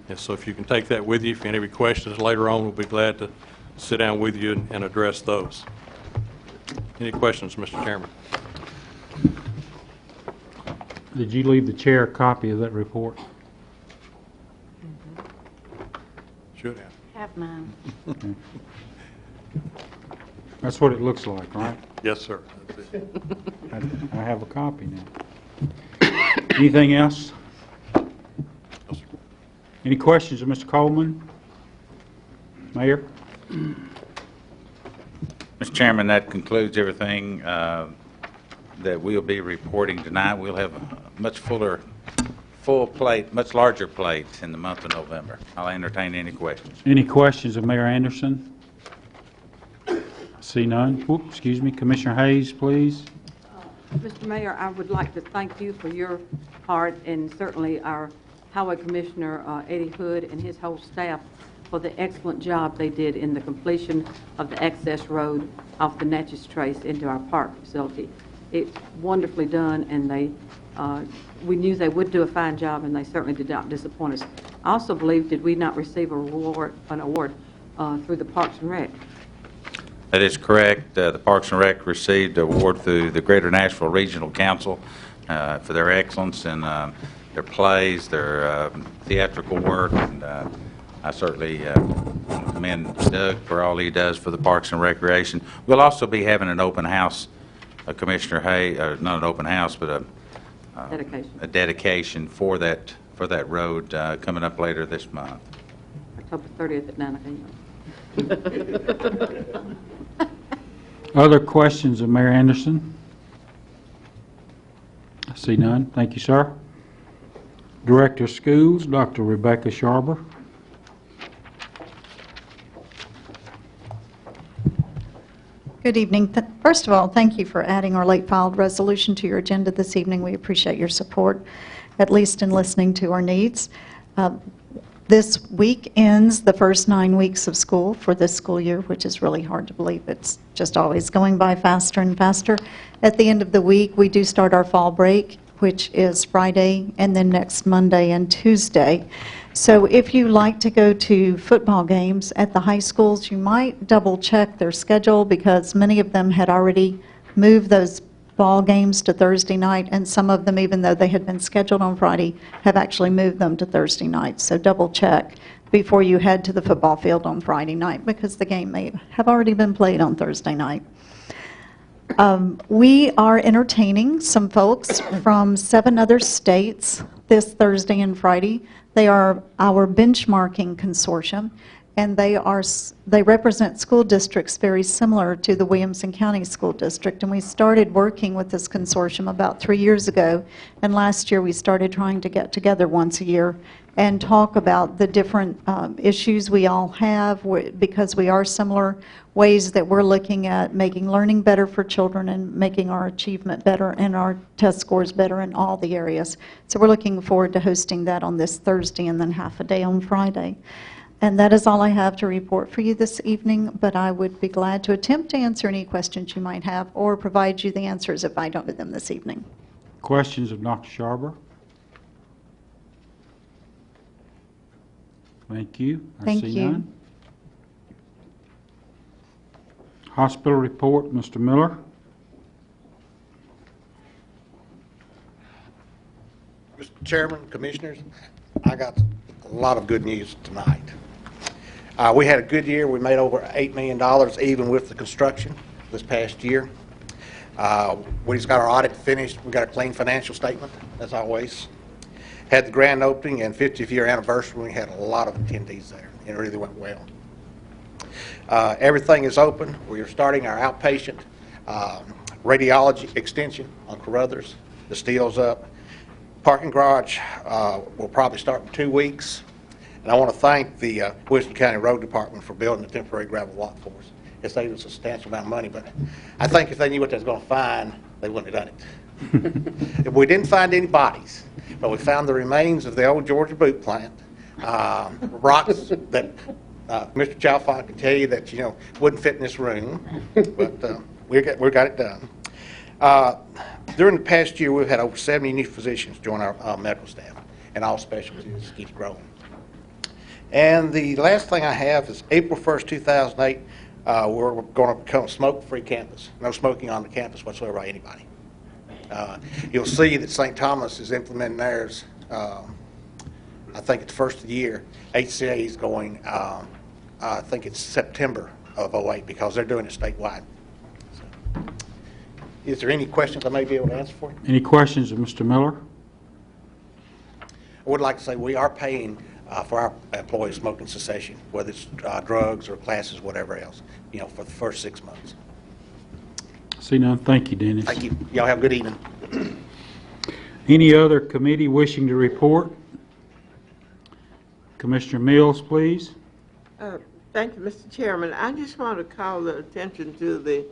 And so if you can take that with you, if you have any questions later on, we'll be glad to sit down with you and address those. Any questions, Mr. Chairman? Did you leave the chair a copy of that report? Should have. Have mine. Okay. That's what it looks like, right? Yes, sir. That's it. I have a copy now. Anything else? No, sir. Any questions of Mr. Coleman? Mayor? Mr. Chairman, that concludes everything that we'll be reporting tonight. We'll have a much full plate, much larger plate in the month of November. I'll entertain any questions. Any questions of Mayor Anderson? See none. Whoop, excuse me. Commissioner Hayes, please. Mr. Mayor, I would like to thank you for your part, and certainly our Highway Commissioner Eddie Hood and his whole staff for the excellent job they did in the completion of the access road off the Natchez Trace into our park facility. It's wonderfully done, and we knew they would do a fine job, and they certainly did not disappoint us. I also believe, did we not receive an award through the Parks and Rec? That is correct. The Parks and Rec received an award through the Greater Nashville Regional Council for their excellence in their plays, their theatrical work, and I certainly commend Doug for all he does for the Parks and Recreation. We'll also be having an open house, Commissioner Hay, not an oopen house, but a dedication for that road coming up later this month. October 30th at 9 a.m. Other questions of Mayor Anderson? I see none. Thank you, sir. Director of Schools, Dr. Rebecca Sharber. Good evening. First of all, thank you for adding our late filed resolution to your agenda this evening. We appreciate your support, at least in listening to our needs. This week ends the first 9 weeks of school for this school year, which is really hard to believe. It's just always going by faster and faster. At the end of the week, we do start our fall break, which is Friday, and then next Monday and Tuesday. So if you like to go to football games at the high schools, you might double check their schedule, because many of them had already moved those ball games to Thursday night, and some of them, even though they had been scheduled on Friday, have actually moved them to Thursday night. So double check before you head to the football field on Friday night, because the game may have already been played on Thursday night. We are entertaining some folks from 7 other states this Thursday and Friday. They are our benchmarking consortium, and they represent school districts very similar to the Williamson County School District. And we started working with this consortium about 3 years ago, and last year we started trying to get together once a year and talk about the different issues we all have, because we are similar, ways that we're looking at making learning better for children and making our achievement better and our test scores better in all the areas. So we're looking forward to hosting that on this Thursday and then half a day on Friday. And that is all I have to report for you this evening, but I would be glad to attempt to answer any questions you might have or provide you the answers if I don't know them this evening. Questions of Dr. Sharber? Thank you. Thank I see you. none. Hospital report, Mr. Miller. Mr. Chairman, Commissioners, I got a lot of good news tonight. We had a good year. We made over $8 million even with the construction this past year. We just got our audit finished. We got a clean financial statement, as always. Had the grand opening and 50th year anniversary. We had a lot of attendees there. It really went well. Everything is open. We are starting our outpatient radiology extension on Carruthers. The steel's up. Parking garage will probably start in 2 weeks. And I want to thank the Williamson County Road Department for building a temporary gravel walk for us. It saved us a substantial amount of money, but I think if they knew what they was going to find, they wouldn't have done it. We didn't find any bodies, but we found the remains of the old Georgia boot plant, rocks that Mr. Chalfont could tell you that, wouldn't fit in this room, but we got it done. During the past year, we've had over 70 new physicians join our medical staff, and all specialties keeps growing. And the last thing I have is April 1st, 2008, we're going to become a smoke-free campus. No smoking on the campus whatsoever by anybody. You'll see that St. Thomas is implementing theirs, I think it's the first of the year. HCA is going, I think it's September of 2008, because they're doing it statewide. So, is there any questions I may be able to answer for you? Any questions of Mr. Miller? I would like to say we are paying for our employees smoking cessation, whether it's drugs or classes, whatever else, for the first 6 months. See none. Thank you, Dennis. Thank you. Y'all have a good evening. Any other committee wishing to report? Commissioner Mills, please. Thank you, Mr. Chairman. I just want to call the attention to the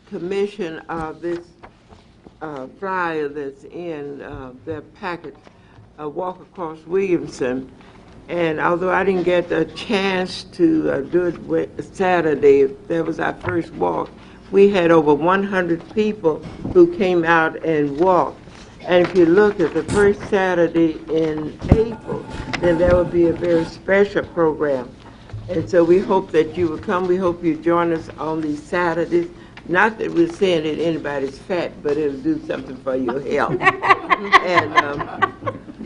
commission of this flyer that's in their packet, Walk Across Williamson. And although I didn't get a chance to do it Saturday, that was our first walk, we had over 100 people who came out and walked. And if you look at the first Saturday in April, then there will be a very special program. And so we hope that you will come. We hope you join us on these Saturdays. Not that we're saying that anybody's fat, but it'll do something for your health. And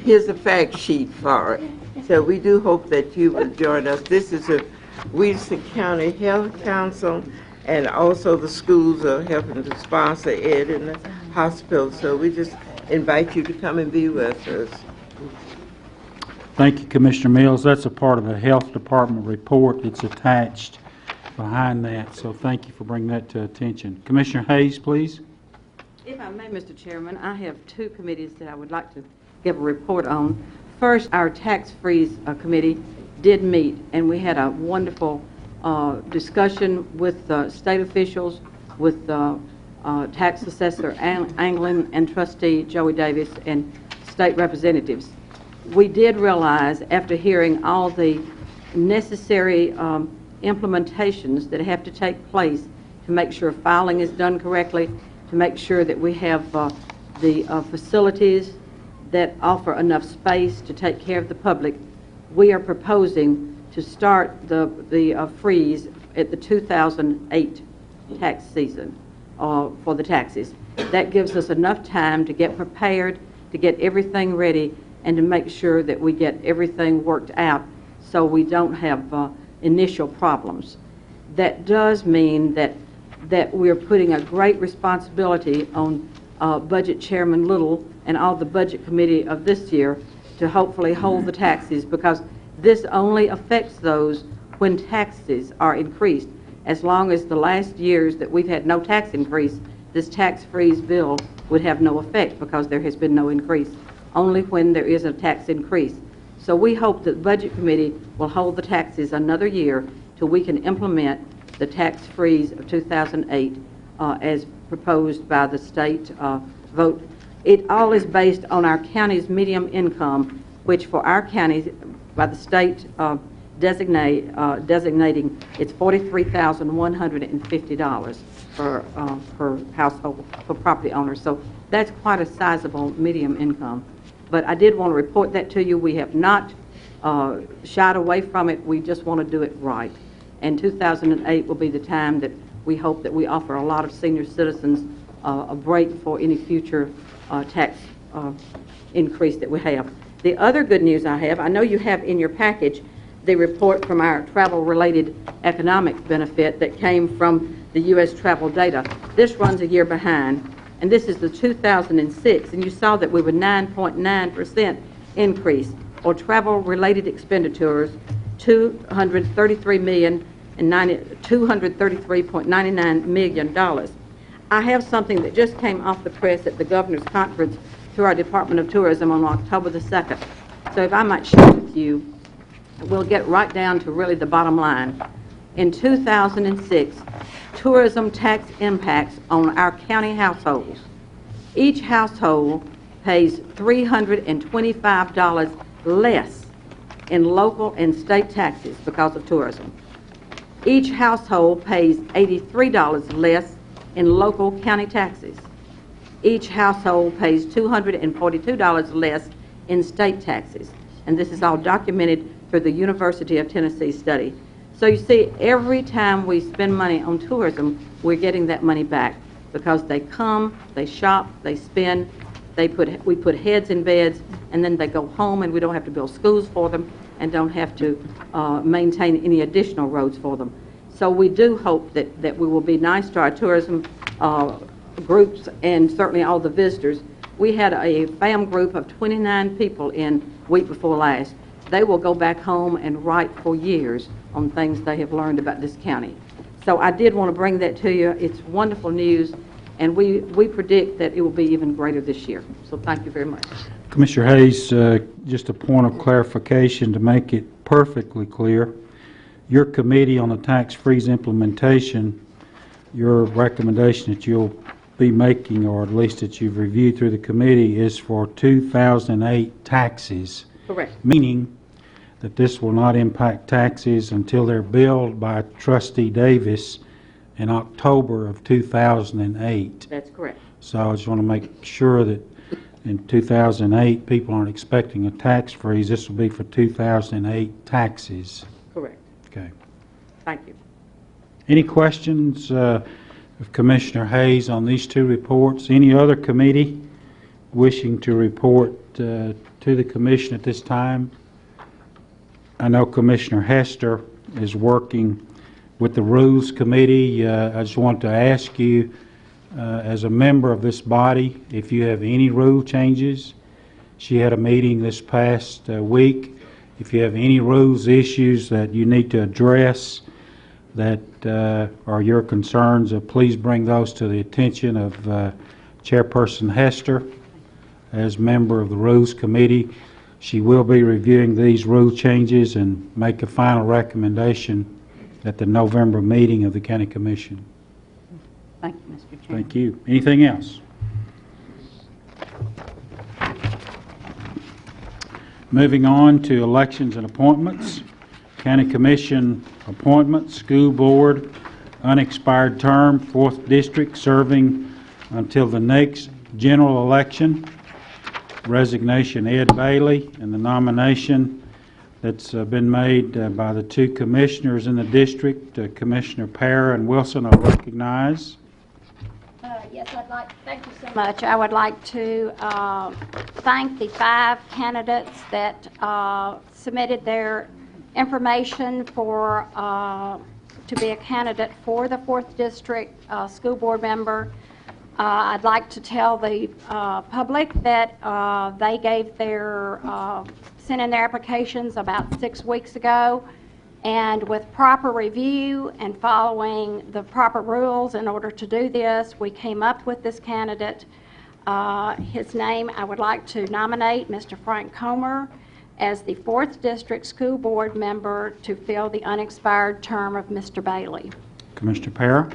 here's a fact sheet for it. So we do hope that you will join us. This is a Williamson County Health Council, and also the schools are helping to sponsor it in the hospital. So we just invite you to come and be with us. Thank you, Commissioner Mills. That's a part of the Health Department report. It's attached behind that, so thank you for bringing that to attention. Commissioner Hayes, please. If I may, Mr. Chairman, I have 2 committees that I would like to give a report on. First, our tax freeze committee did meet, and we had a wonderful discussion with state officials with Tax Assessor Anglin and Trustee Joey Davis and state representatives. We did realize, after hearing all the necessary implementations that have to take place to make sure filing is done correctly, to make sure that we have the facilities that offer enough space to take care of the public, we are proposing to start the freeze at the 2008 tax season for the taxes. That gives us enough time to get prepared, to get everything ready, and to make sure that we get everything worked out so we don't have initial problems. That does mean that we're putting a great responsibility on Budget Chairman Little and all the Budget Committee of this year to hopefully hold the taxes, because this only affects those when taxes are increased. As long as the last years that we've had no tax increase, this tax freeze bill would have no effect because there has been no increase, only when there is a tax increase. So we hope that the Budget Committee will hold the taxes another year till we can implement the tax freeze of 2008 as proposed by the state vote. It all is based on our county's medium income, which for our counties, by the state designating, it's $43,150 per household for property owners. So that's quite a sizable medium income. But I did want to report that to you. We have not shied away from it. We just want to do it right. And 2008 will be the time that we hope that we offer a lot of senior citizens a break for any future tax increase that we have. The other good news I have, I know you have in your package the report from our travel-related economic benefit that came from the U.S. travel data. This runs a year behind, and this is the 2006, and you saw that we were 9.9% increase, or travel-related expenditures, $233.99 million. I have something that just came off the press at the Governor's Conference through our Department of Tourism on October the 2nd. So if I might share with you, we'll get right down to really the bottom line. In 2006, tourism tax impacts on our county households. Each household pays $325 less in local and state taxes because of tourism. Each household pays $83 less in local county taxes. Each household pays $242 less in state taxes. And this is all documented through the University of Tennessee study. So you see, every time we spend money on tourism, we're getting that money back because they come, they shop, they spend, we put heads in beds, and then they go home, and we don't have to build schools for them and don't have to maintain any additional roads for them. So we do hope that we will be nice to our tourism groups and certainly all the visitors. We had a FAM group of 29 people in week before last. They will go back home and write for years on things they have learned about this county. So I did want to bring that to you. It's wonderful news, and we predict that it will be even greater this year. So thank you very much. Commissioner Hayes, just a point of clarification to make it perfectly clear. Your committee on the tax freeze implementation, your recommendation that you'll be making, or at least that you've reviewed through the committee, is for 2008 taxes. Correct. Meaning that this will not impact taxes until they're billed by Trustee Davis in October of 2008. That's correct. So I just want to make sure that in 2008, people aren't expecting a tax freeze. This will be for 2008 taxes. Correct. Okay. Thank you. Any questions of Commissioner Hayes on these two reports? Any other committee wishing to report to the commission at this time? I know Commissioner Hester is working with the Rules Committee. I just want to ask you, as a member of this body, if you have any rule changes. She had a meeting this past week. If you have any rules issues that you need to address that are your concerns, please bring those to the attention of Chairperson Hester as member of the Rules Committee. She will be reviewing these rule changes and make a final recommendation at the November meeting of the County Commission. Thank you, Mr. Chairman. Thank you. Anything else? Moving on to elections and appointments. County Commission appointments, School Board, unexpired term, 4th District, serving until the next general election. Resignation, Ed Bailey, and the nomination that's been made by the two commissioners in the district, Commissioner Parra and Wilson, I recognize. Yes, thank you so much. I would like to thank the 5 candidates that submitted their information for to be a candidate for the 4th District School Board member. I'd like to tell the public that they gave their, sent in their applications about 6 weeks ago, and with proper review and following the proper rules in order to do this, we came up with this candidate. His name, I would like to nominate Mr. Frank Comer as the 4th District School Board member to fill the unexpired term of Mr. Bailey. Commissioner Parra?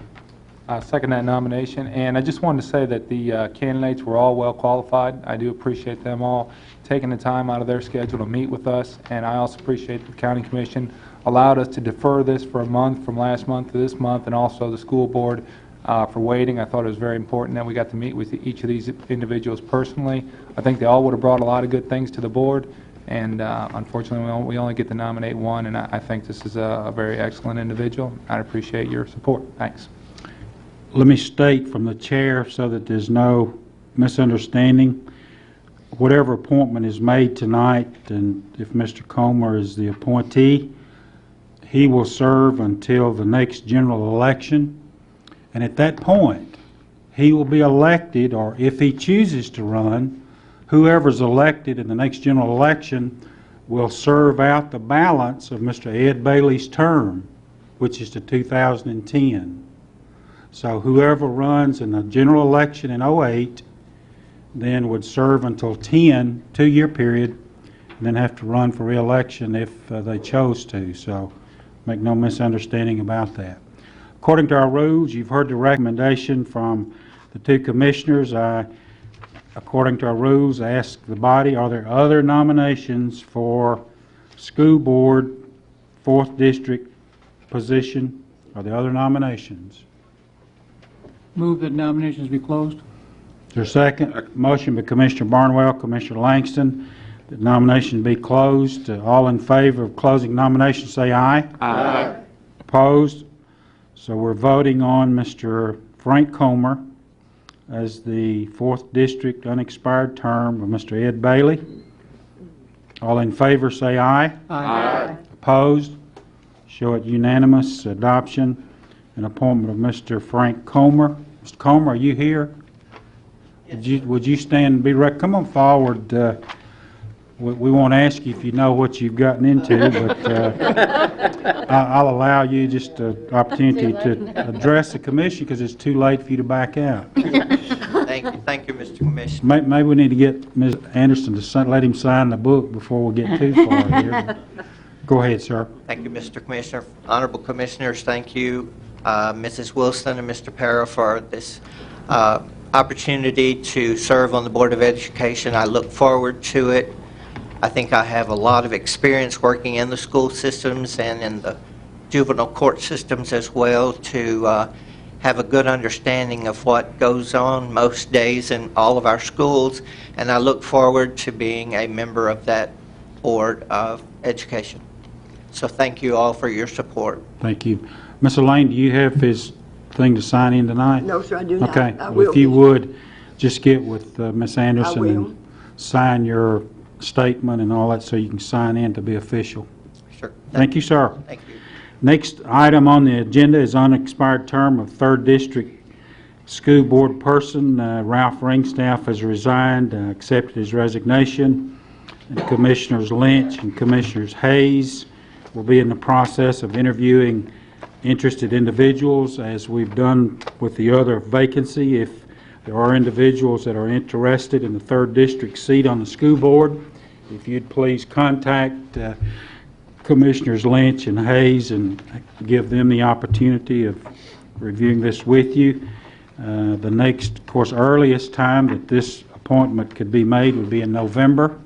I second that nomination, and I just wanted to say that the candidates were all well qualified. I do appreciate them all taking the time out of their schedule to meet with us, and I also appreciate the County Commission allowed us to defer this for a month from last month to this month, and also the school board for waiting. I thought it was very important that we got to meet with each of these individuals personally. I think they all would have brought a lot of good things to the board, and unfortunately we only get to nominate one, and I think this is a very excellent individual. I appreciate your support. Thanks. Let me state from the chair so that there's no misunderstanding. Whatever appointment is made tonight, and if Mr. Comer is the appointee, he will serve until the next general election. And at that point, he will be elected, or if he chooses to run, whoever's elected in the next general election will serve out the balance of Mr. Ed Bailey's term, which is to 2010. So whoever runs in the general election in '08 then would serve until 10, 2-year period, and then have to run for re-election if they chose to. So make no misunderstanding about that. According to our rules, you've heard the recommendation from the two commissioners. According to our rules, I ask the body, are there other nominations for school board 4th District position? Are there other nominations? Move that nominations be closed. Is there a second? Motion by Commissioner Barnwell, Commissioner Langston, that nominations be closed. All in favor of closing nominations, say aye. Aye. Opposed? So we're voting on Mr. Frank Comer as the 4th District unexpired term of Mr. Ed Bailey. All in favor, say aye. Aye. Opposed? Show it unanimous adoption and appointment of Mr. Frank Comer. Mr. Comer, are you here? Would you stand and be come on forward. We won't ask you if you know what you've gotten into, but I'll allow you just an opportunity to address the commission because it's too late for you to back out. Thank you, Mr. Commissioner. Maybe we need to get Ms. Anderson to let him sign the book before we get too far here. Go ahead, sir. Thank you, Mr. Commissioner. Honorable Commissioners, thank you, Mrs. Wilson and Mr. Parra, for this opportunity to serve on the Board of Education. I look forward to it. I think I have a lot of experience working in the school systems and in the juvenile court systems as well to have a good understanding of what goes on most days in all of our schools, and I look forward to being a member of that Board of Education. So thank you all for your support. Thank you. Ms. Elaine, do you have his thing to sign in tonight? No, sir, I do not. Okay. I Well, will if you be. would, just get with Ms. Anderson will. and sign your statement and all that so you can sign in to be official. Sure. Thank you, sir. Thank you. Next item on the agenda is unexpired term of 3rd District School Board person. Ralph Ringstaff has resigned, accepted his resignation. And Commissioners Lynch and Commissioners Hayes will be in the process of interviewing interested individuals, as we've done with the other vacancy. If there are individuals that are interested in the 3rd District seat on the school board, if you'd please contact Commissioners Lynch and Hayes and give them the opportunity of reviewing this with you. The next, of course, earliest time that this appointment could be made would be in November.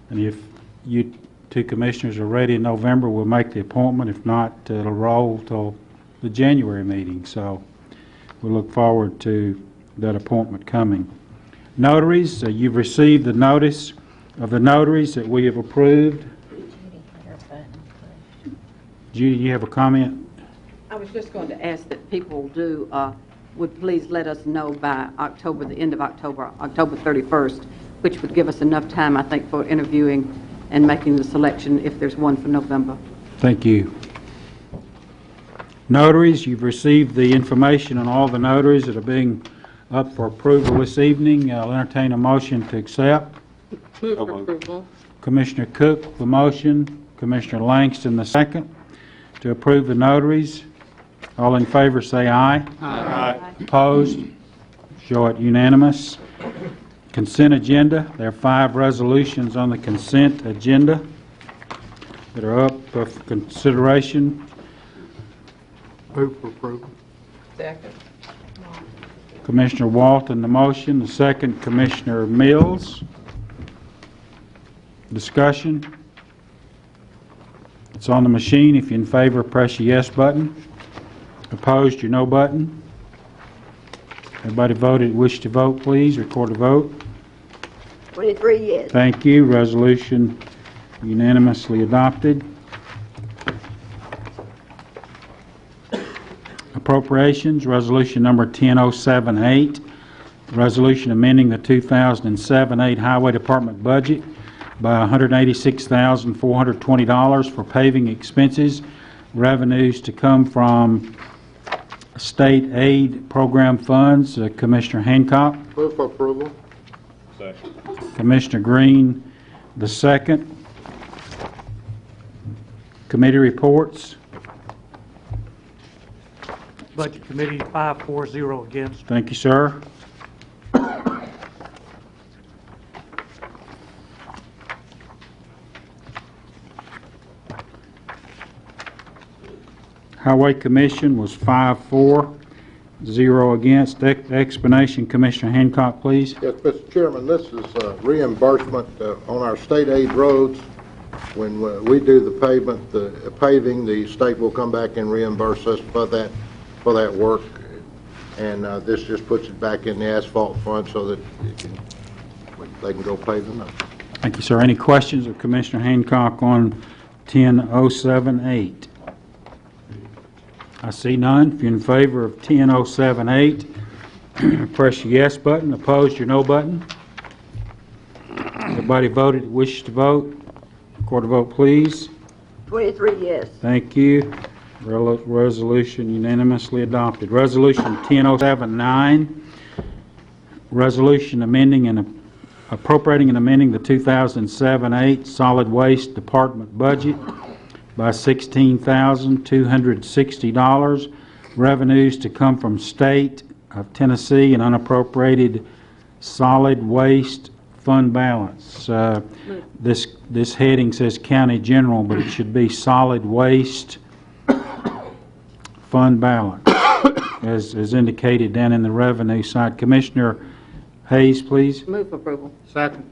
And if you two commissioners are ready in November, we'll make the appointment. If not, it'll roll till the January meeting. So we look forward to that appointment coming. Notaries, you've received the notice of the notaries that we have approved. Judy, do you have a comment? I was just going to ask that people would please let us know by October, the end of October, October 31st, which would give us enough time, I think, for interviewing and making the selection if there's one for November. Thank you. Notaries, you've received the information on all the notaries that are being up for approval this evening. I'll entertain a motion to accept. Move for approval. Commissioner Cook, the motion. Commissioner Langston, the second. To approve the notaries. All in favor say aye. Aye. Opposed? Show it unanimous. Consent agenda. There are 5 resolutions on the consent agenda that are up for consideration. Move for approval. Second. Commissioner Walton, the motion. The second, Commissioner Mills. Discussion. It's on the machine. If you're in favor, press your yes button. Opposed, your no button. Everybody voted, wish to vote, please. Record a vote. 23 yes. Thank you. Resolution unanimously adopted. Appropriations, resolution number 10078, resolution amending the 2007-8 Highway Department budget by $186,420 for paving expenses, revenues to come from state aid program funds. Commissioner Hancock. Move for approval. Second. Commissioner Green, the second. Committee reports. Budget Committee, 5-4-0 against. Thank you, sir. Highway Commission was 5-4, 0 against. Explanation, Commissioner Hancock, please. Yes, Mr. Chairman, this is reimbursement on our state aid roads. When we do the paving, the state will come back and reimburse us for that work. And this just puts it back in the asphalt fund so that they can go pave them up. Thank you, sir. Any questions of Commissioner Hancock on 10078? I see none. If you're in favor of 10078, press your yes button. Opposed, your no button. Everybody voted, wishes to vote. Record a vote, please. 23 yes. Thank you. Resolution unanimously adopted. Resolution 10079, resolution amending and appropriating and amending the 2007-8 Solid Waste Department budget by $16,260. Revenues to come from state of Tennessee and unappropriated solid waste fund balance. This heading says County General, but it should be solid waste fund balance, as indicated down in the revenue side. Commissioner Hayes, please. Move for approval. Second.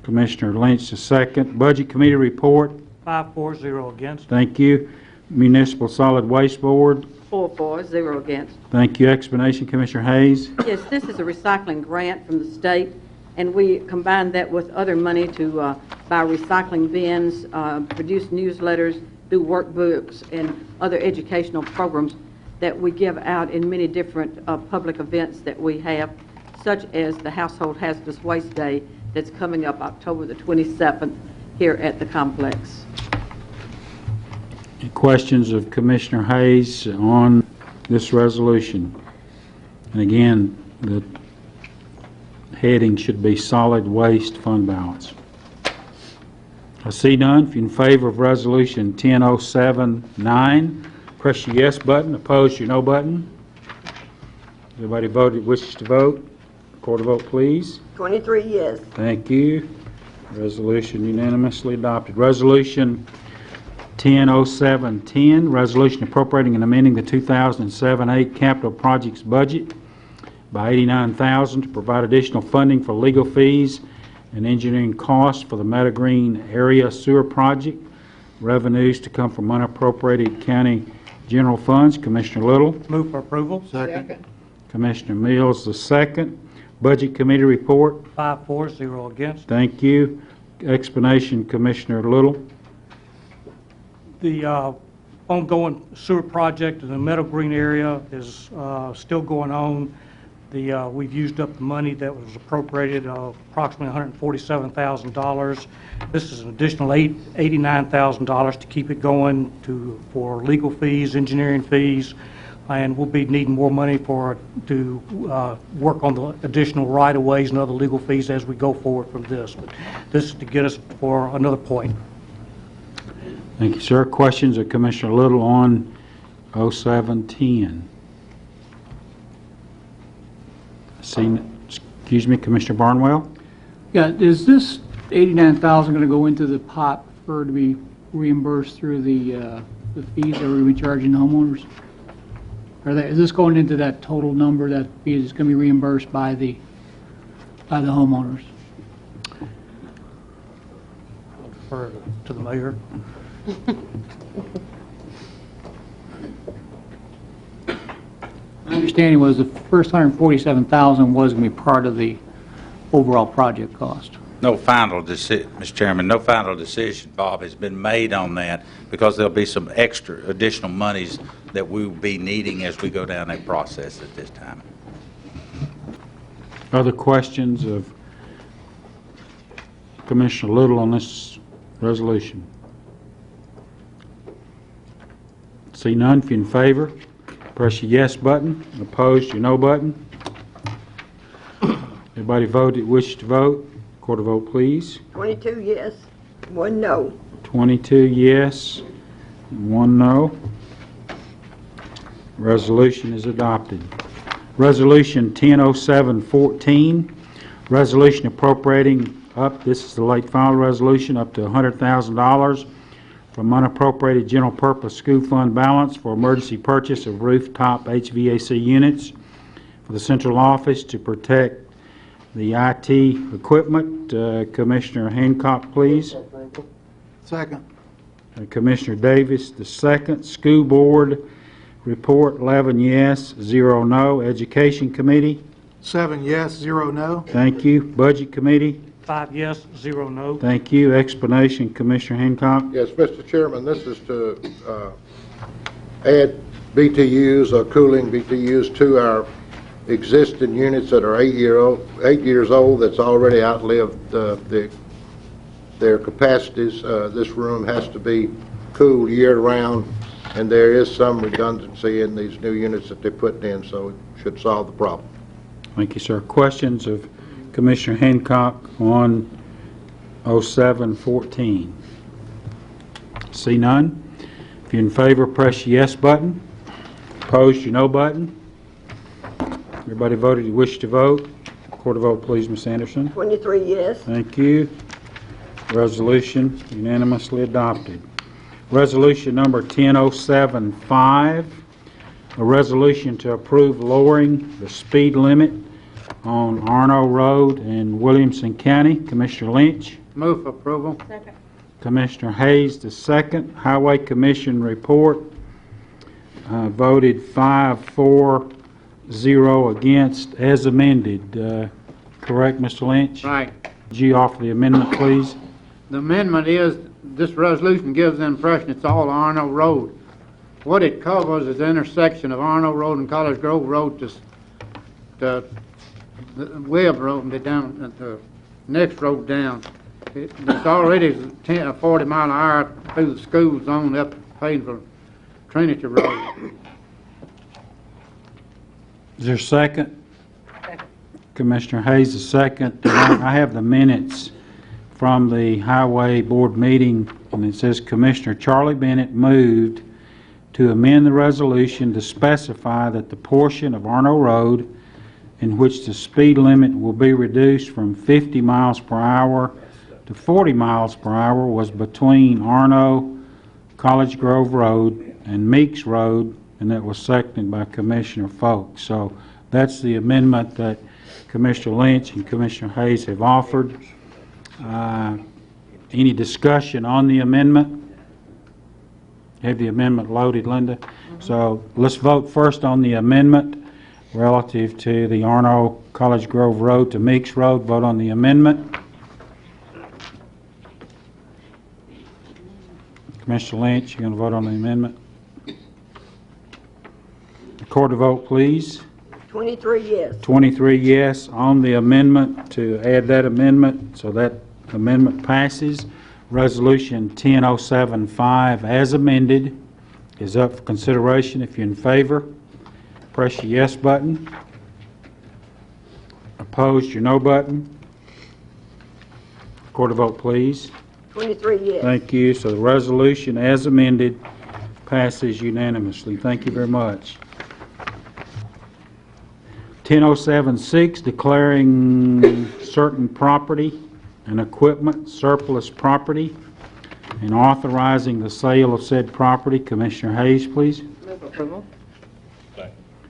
Commissioner Lynch, the second. Budget Committee report. 5-4-0 against. Thank you. Municipal Solid Waste Board. 4-4, 0 against. Thank you. Explanation, Commissioner Hayes. Yes, this is a recycling grant from the state, and we combined that with other money to buy recycling bins, produce newsletters, do workbooks, and other educational programs that we give out in many different public events that we have, such as the Household Hazardous Waste Day that's coming up October the 27th here at the complex. Any questions of Commissioner Hayes on this resolution? And again, the heading should be Solid Waste Fund Balance. I see none. If you're in favor of Resolution 10079, press your yes button. Opposed, your no button. Everybody voted, wishes to vote. Record a vote, please. 23 yes. Thank you. Resolution unanimously adopted. Resolution 10010, resolution appropriating and amending the 2007-8 capital projects budget by $89,000 to provide additional funding for legal fees and engineering costs for the Meadow Green Area Sewer Project. Revenues to come from unappropriated county general funds. Commissioner Little. Move for approval. Second. Commissioner Mills, the second. Budget Committee report. 5-4-0 against. Thank you. Explanation, Commissioner Little. The ongoing sewer project in the Meadow Green area is still going on. We've used up the money that was appropriated, approximately $147,000. This is an additional $89,000 to keep it going for legal fees, engineering fees, and we'll be needing more money to work on the additional right-of-ways and other legal fees as we go forward from this. But this is to get us for another point. Thank you, sir. Questions of Commissioner Little on 0710? Excuse me, Commissioner Barnwell? Yeah, is this 89,000 going to go into the pot for to be reimbursed through the fees that we're charging the homeowners? Is this going into that total number that is going to be reimbursed by the homeowners? I'll defer to the mayor. My understanding was the first 147,000 was going to be part of the overall project cost. No final decision, Mr. Chairman, no final decision, Bob, has been made on that because there'll be some extra additional monies that we will be needing as we go down that process at this time. Other questions of Commissioner Little on this resolution? See none. If you're in favor, press your yes button. Opposed, your no button. Everybody voted, wish to vote. Record a vote, please. 22 yes, 1 no. 22 yes, 1 no. Resolution is adopted. Resolution 100714, resolution appropriating up, this is the late final resolution, up to $100,000 from unappropriated general purpose school fund balance for emergency purchase of rooftop HVAC units for the central office to protect the IT equipment. Commissioner Hancock, please. Second. Commissioner Davis, the second. School Board report, 11 yes, 0 no. Education Committee. 7 yes, 0 no. Thank you. Budget Committee. 5 yes, 0 no. Thank you. Explanation, Commissioner Hancock. Yes, Mr. Chairman, this is to add BTUs or cooling BTUs to our existing units that are 8 years old that's already outlived their capacities. This room has to be cooled year-round, and there is some redundancy in these new units that they're putting in, so it should solve the problem. Thank you, sir. Questions of Commissioner Hancock on 0714? See none. If you're in favor, press your yes button. Opposed, your no button. Everybody voted you wish to vote. Record a vote, please, Ms. Anderson. 23 yes. Thank you. Resolution unanimously adopted. Resolution number 10075, a resolution to approve lowering the speed limit on Arno Road in Williamson County. Commissioner Lynch. Move for approval. Second. Commissioner Hayes, the second. Highway Commission report, voted 5-4-0 against as amended. Correct, Mr. Lynch? Right. Would you offer the amendment, please? The amendment is, this resolution gives the impression it's all Arno Road. What it covers is the intersection of Arno Road and College Grove Road to the Webb Road and down the next road down. It's already 40 mile an hour through the school zone up paying for Trinity Road. Is there a second? Commissioner Hayes, the second. I have the minutes from the Highway Board meeting, and it says Commissioner Charlie Bennett moved to amend the resolution to specify that the portion of Arno Road in which the speed limit will be reduced from 50 miles per hour to 40 miles per hour was between Arno, College Grove Road, and Meeks Road, and that was seconded by Commissioner Folk. So That's the amendment that Commissioner Lynch and Commissioner Hayes have offered. Any discussion on the amendment? Have the amendment loaded, Linda? So let's vote first on the amendment relative to the Arno College Grove Road to Meeks Road. Vote on the amendment. Commissioner Lynch, you're going to vote on the amendment? Record the vote, please. 23 yes. 23 yes on the amendment to add that amendment, so that amendment passes. Resolution 10075 as amended is up for consideration. If you're in favor, press your yes button. Opposed, your no button. Record the vote, please. 23 yes. Thank you. So the resolution as amended passes unanimously. Thank you very much. 10076, declaring certain property and equipment surplus property and authorizing the sale of said property. Commissioner Hayes, please. Move approval.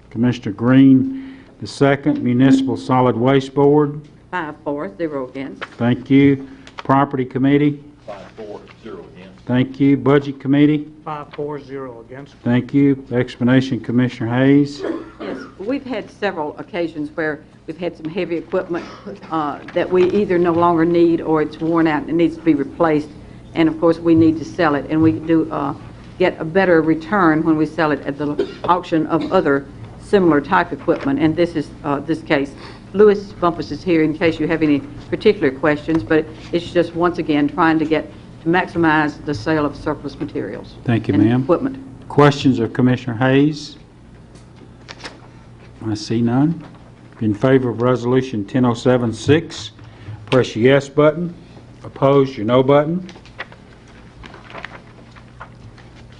Commissioner Green, the second. Municipal Solid Waste Board. 5-4, against. Thank you. Property Committee. 5-4, 0 against. Thank you. Budget Committee. 5-4-0 against. Thank you. Explanation, Commissioner Hayes. Yes, we've had several occasions where we've had some heavy equipment that we either no longer need or it's worn out and it needs to be replaced. And of course, we need to sell it. And we do get a better return when we sell it at the auction of other similar type equipment. And this is this case. Louis Bumpus is here in case you have any particular questions, but it's just once again trying to maximize the sale of surplus materials. Thank you, and ma'am. equipment. Questions of Commissioner Hayes? I see none. In favor of Resolution 10076, press your yes button. Opposed, your no button.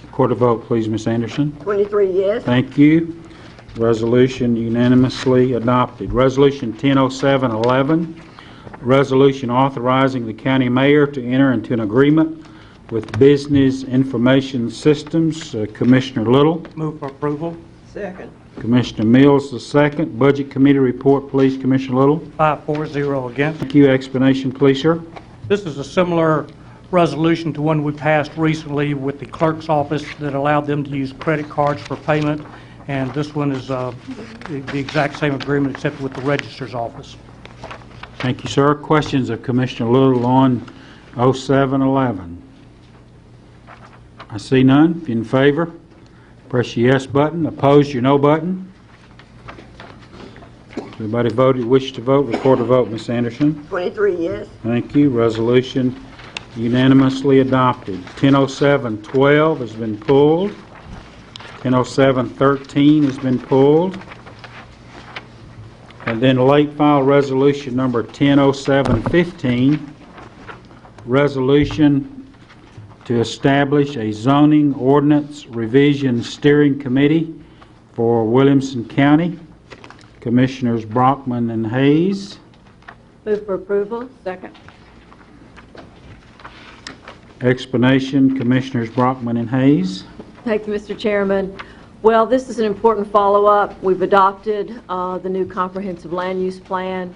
Record a vote, please, Ms. Anderson. 23 yes. Thank you. Resolution unanimously adopted. Resolution 10011, resolution authorizing the county mayor to enter into an agreement with Business Information Systems. Commissioner Little. Move for approval. Second. Commissioner Mills, the second. Budget Committee report, please, Commissioner Little. 5-4-0 against. Thank you. Explanation, please, sir. This is a similar resolution to one we passed recently with the clerk's office that allowed them to use credit cards for payment. And this one is the exact same agreement except with the registrar's office. Thank you, sir. Questions of Commissioner Little on 0711? I see none. If you're in favor, press your yes button. Opposed, your no button. Everybody voted, wish to vote, record a vote, Ms. Anderson. 23 yes. Thank you. Resolution unanimously adopted. 100712 has been pulled. 100713 has been pulled. And then late file resolution number 100715, resolution to establish a zoning ordinance revision steering committee for Williamson County. Commissioners Brockman and Hayes. Move for approval. Second. Explanation, Commissioners Brockman and Hayes. Thank you, Mr. Chairman. Well, this is an important follow-up. We've adopted the new comprehensive land use plan,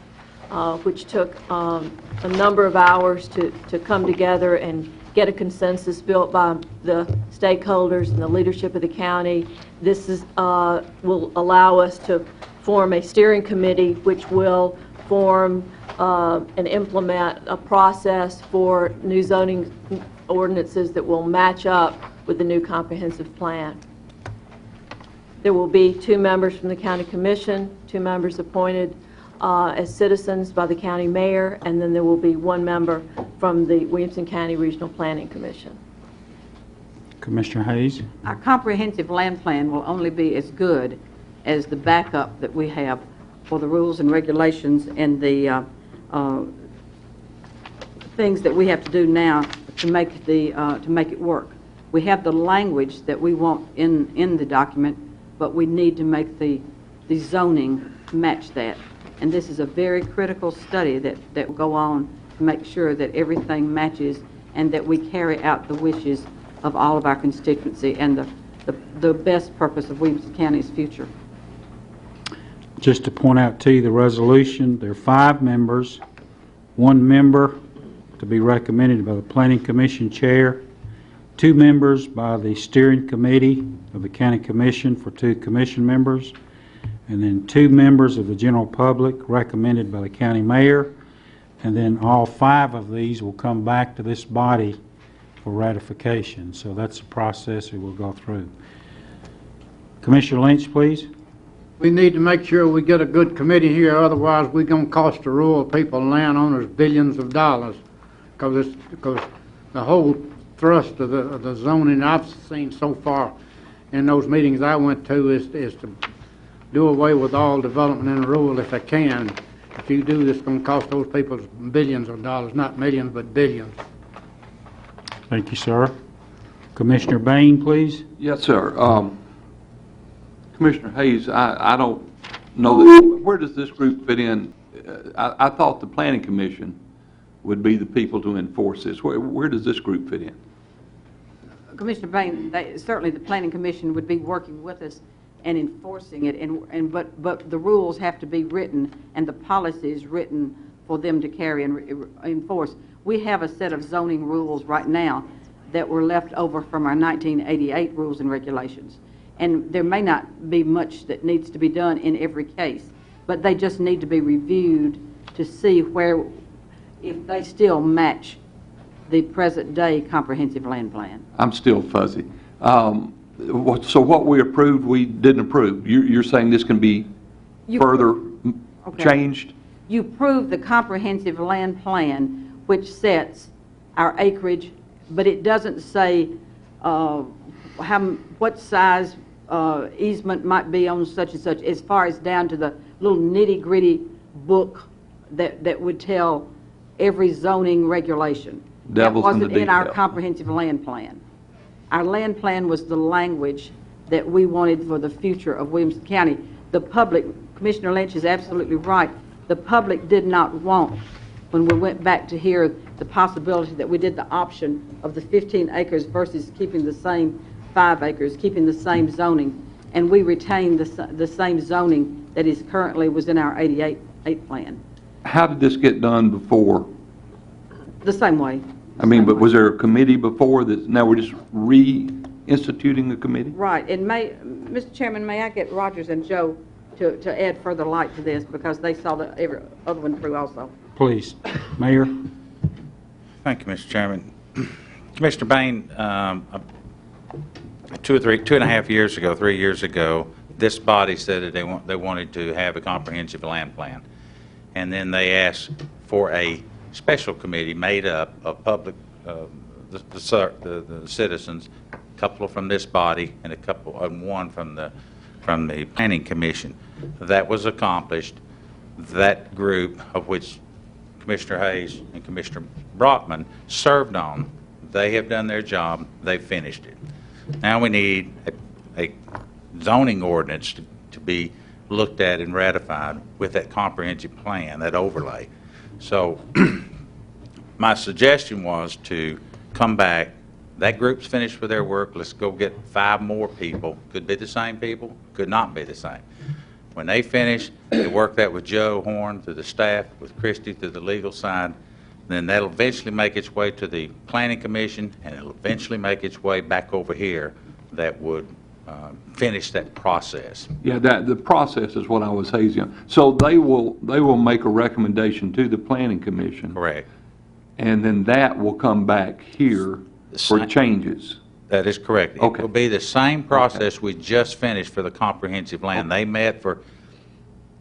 which took a number of hours to come together and get a consensus built by the stakeholders and the leadership of the county. This will allow us to form a steering committee which will form and implement a process for new zoning ordinances that will match up with the new comprehensive plan. There will be 2 members from the county commission, 2 members appointed as citizens by the county mayor, and then there will be 1 member from the Williamson County Regional Planning Commission. Commissioner Hayes. Our comprehensive land plan will only be as good as the backup that we have for the rules and regulations and the things that we have to do now to make it work. We have the language that we want in the document, but we need to make the zoning match that. And this is a very critical study that will go on to make sure that everything matches and that we carry out the wishes of all of our constituency and the best purpose of Williamson County's future. Just to point out to you, the resolution, there are 5 members, 1 member to be recommended by the Planning Commission Chair, 2 members by the Steering Committee of the County Commission for 2 commission members, and then 2 members of the general public recommended by the county mayor, and then all 5 of these will come back to this body for ratification. So that's the process that we'll go through. Commissioner Lynch, please. We need to make sure we get a good committee here, otherwise we're going to cost the rural people and landowners billions of dollars. Because the whole thrust of the zoning I've seen so far in those meetings I went to is to do away with all development in the rural if they can. If you do, it's going to cost those people billions of dollars, not millions, but billions. Thank you, sir. Commissioner Bain, please. Yes, sir. Commissioner Hayes, I don't know that, where does this group fit in? I thought the Planning Commission would be the people to enforce this. Where does this group fit in? Commissioner Bain, certainly the Planning Commission would be working with us and enforcing it, but the rules have to be written and the policies written for them to carry and enforce. We have a set of zoning rules right now that were left over from our 1988 rules and regulations. And there may not be much that needs to be done in every case, but they just need to be reviewed to see if they still match the present-day comprehensive land plan. I'm still fuzzy. So what we approved, we didn't approve. You're saying this can be further changed? You approved the comprehensive land plan, which sets our acreage, but it doesn't say what size easement might be on such and such, as far as down to the little nitty-gritty book that would tell every zoning regulation. Devil's that in the wasn't in our detail. comprehensive land plan. Our land plan was the language that we wanted for the future of Williamson County. The public, Commissioner Lynch is absolutely right, the public did not want, when we went back to hear the possibility that we did the option of the 15 acres versus keeping the same 5 acres, keeping the same zoning, and we retained the same zoning that is currently was in our 88 plan. How did this get done before? The same way. I mean, but was there a committee before that? Now we're just reinstituting a committee? Right, and Mr. Chairman, may I get Rogers and Joe to add further light to this, because they saw every other one through also. Please. Mayor. Thank you, Mr. Chairman. Commissioner Bain, 2.5 years ago, 3 years ago, this body said that they wanted to have a comprehensive land plan. And then they asked for a special committee made up of public, the citizens, a couple from this body and one from the Planning Commission. That was accomplished. That group, of which Commissioner Hayes and Commissioner Brockman served on, they have done their job. They finished it. Now we need a zoning ordinance to be looked at and ratified with that comprehensive plan, that overlay. So my suggestion was to come back. That group's finished with their work. Let's go get 5 more people. Could be the same people, could not be the same. When they finish, they work that with Joe Horn through the staff, with Christie through the legal side. Then that'll eventually make its way to the Planning Commission, and it'll eventually make its way back over here that would finish that process. Yeah, the process is what I was hazing on. So they will make a recommendation to the Planning Commission. Correct. And then that will come back here for changes. That is correct. Okay. It will be the same process we just finished for the comprehensive land. They met for,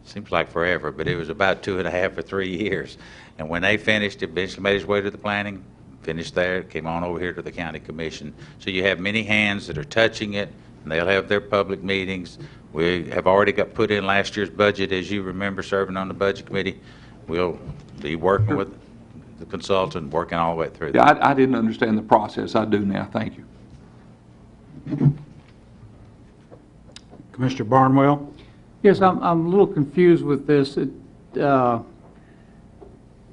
seems like forever, but it was about 2.5 or 3 years. And when they finished, it eventually made its way to the planning, finished there, came on over here to the county commission. So you have many hands that are touching it, and they'll have their public meetings. We have already got put in last year's budget, as you remember, serving on the budget committee. We'll be working with the consultant, working all the way through. Yeah, I didn't understand the process. I do now. Thank you. Commissioner Barnwell. Yes, I'm a little confused with this.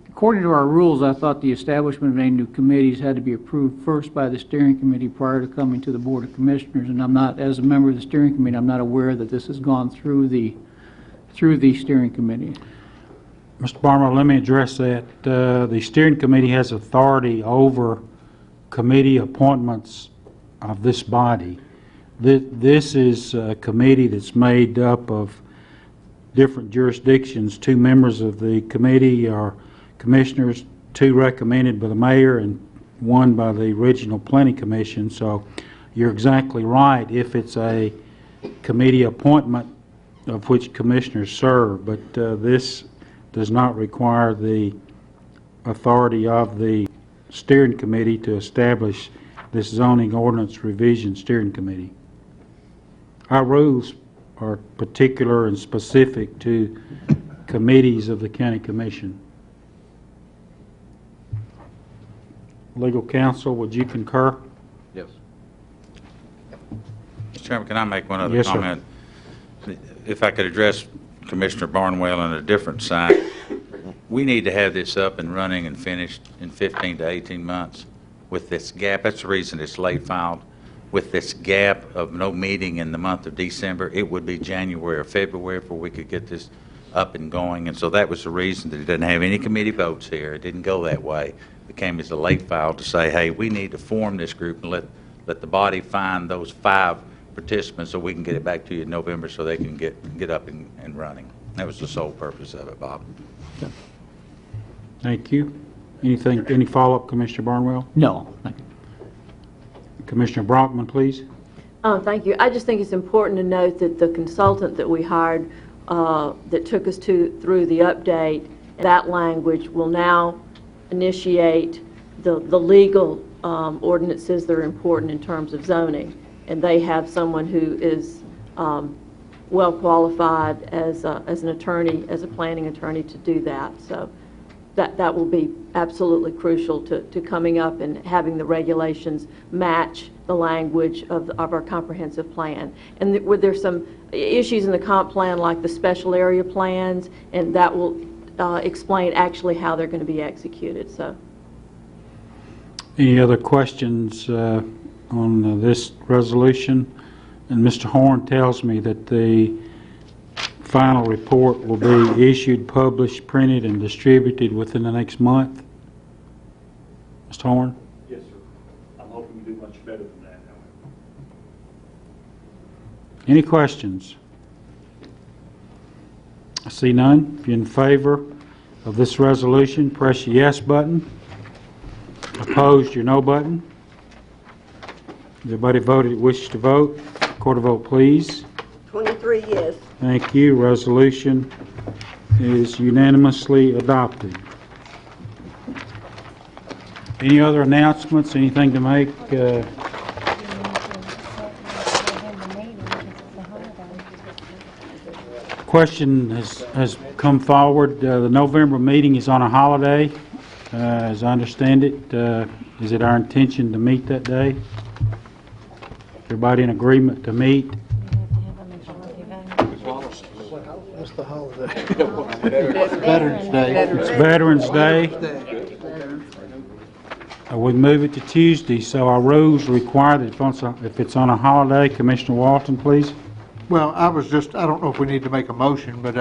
According to our rules, I thought the establishment of any new committees had to be approved first by the steering committee prior to coming to the Board of Commissioners, and I'm not, as a member of the steering committee, I'm not aware that this has gone through the through the steering committee. Mr. Barnwell, let me address that. The steering committee has authority over committee appointments of this body. This is a committee that's made up of different jurisdictions. 2 members of the committee are commissioners, 2 recommended by the mayor and 1 by the regional planning commission. So you're exactly right if it's a committee appointment of which commissioners serve, but this does not require the authority of the steering committee to establish this zoning ordinance revision steering committee. Our rules are particular and specific to committees of the county commission. Legal counsel, would you concur? Yes. Mr. Chairman, can I make one other Yes, sir. comment? If I could address Commissioner Barnwell on a different side, we need to have this up and running and finished in 15 to 18 months with this gap. That's the reason it's late filed. With this gap of no meeting in the month of December, it would be January or February before we could get this up and going. And so that was the reason that it didn't have any committee votes here. It didn't go that way. It came as a late file to say, hey, we need to form this group and let the body find those 5 participants so we can get it back to you in November so they can get up and running. That was the sole purpose of it, Bob. Thank you. Any follow-up, Commissioner Barnwell? No, thank you. Commissioner Brockman, please. Thank you. I just think it's important to note that the consultant that we hired that took us through the update, that language will now initiate the legal ordinances that are important in terms of zoning. And they have someone who is well qualified as an attorney, as a planning attorney to do that. So that will be absolutely crucial to coming up and having the regulations match the language of our comprehensive plan. And there's some issues in the comp plan like the special area plans, and that will explain actually how they're going to be executed. So, Any other questions on this resolution? And Mr. Horn tells me that the final report will be issued, published, printed, and distributed within the next month. Mr. Horn? Yes, sir. I'm hoping to do much better than that, however. Any questions? I see none. If you're in favor of this resolution, press your yes button. Opposed, your no button. Everybody voted, wishes to vote. Record a vote, please. 23 yes. Thank you. Resolution is unanimously adopted. Any other announcements, anything to make? Question has come forward. The November meeting is on a holiday, as I understand it. Is it our intention to meet that day? Everybody in agreement to meet? What's the holiday? Veterans Day. It's Veterans Day. We move it to Tuesday, so our rules require that if it's on a holiday, Commissioner Walton, please. Well, I don't know if we need to make a motion, but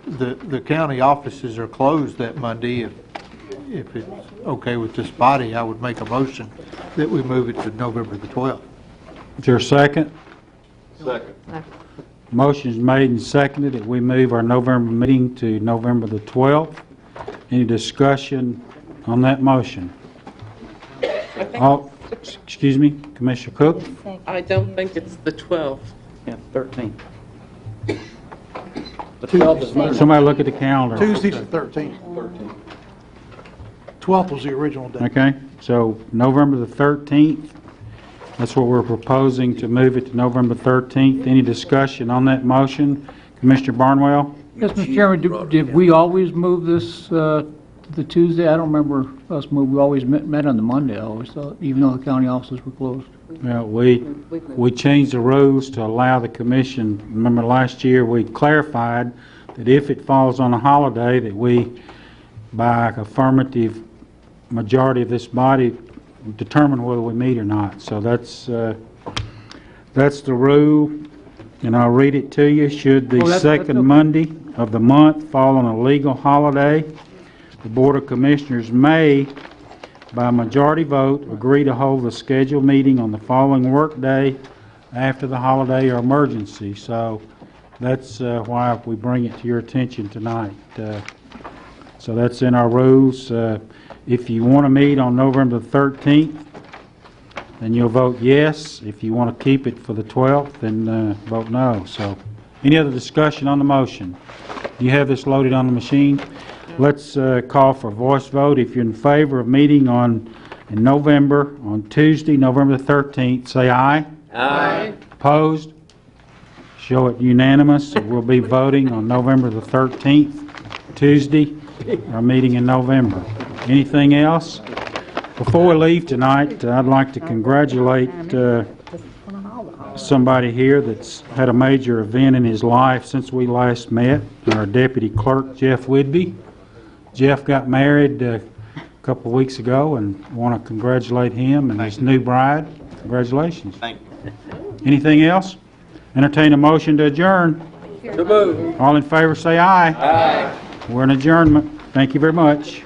the county offices are closed that Monday. If it's okay with this body, I would make a motion that we move it to November the 12th. Is there a second? Second. Motion is made and seconded that we move our November meeting to November the 12th. Any discussion on that motion? Excuse me, Commissioner Cook? I don't think it's the 12th. Yeah, 13th. The 12th is Monday. Somebody look at the calendar. Tuesday's the 13th. 12th was the original day. Okay, so November the 13th, that's what we're proposing, to move it to November 13th. Any discussion on that motion? Commissioner Barnwell? Yes, Mr. Chairman, did we always move this to the Tuesday? I don't remember us move. We always met on the Monday, I always thought, even though the county offices were closed. Well, we changed the rules to allow the commission. Remember last year, we clarified that if it falls on a holiday, that we, by affirmative majority of this body, determine whether we meet or not. So that's the rule, and I'll read it to you. Should the second Monday of the month fall on a legal holiday, the Board of Commissioners may, by majority vote, agree to hold the scheduled meeting on the following workday after the holiday or emergency. So that's why we bring it to your attention tonight. So that's in our rules. If you want to meet on November the 13th, then you'll vote yes. If you want to keep it for the 12th, then vote no. So any other discussion on the motion? Do you have this loaded on the machine? Let's call for a voice vote. If you're in favor of meeting in November, on Tuesday, November the 13th, say aye. Aye. Opposed? Show it unanimous. We'll be voting on November the 13th, Tuesday, our meeting in November. Anything else? Before we leave tonight, I'd like to congratulate somebody here that's had a major event in his life since we last met, our Deputy Clerk, Jeff Whidbey. Jeff got married a couple of weeks ago, and I want to congratulate him and his new bride. Congratulations. Thank you. Anything else? Entertain a motion to adjourn. All in favor say aye. Aye. We're in adjournment. Thank you very much.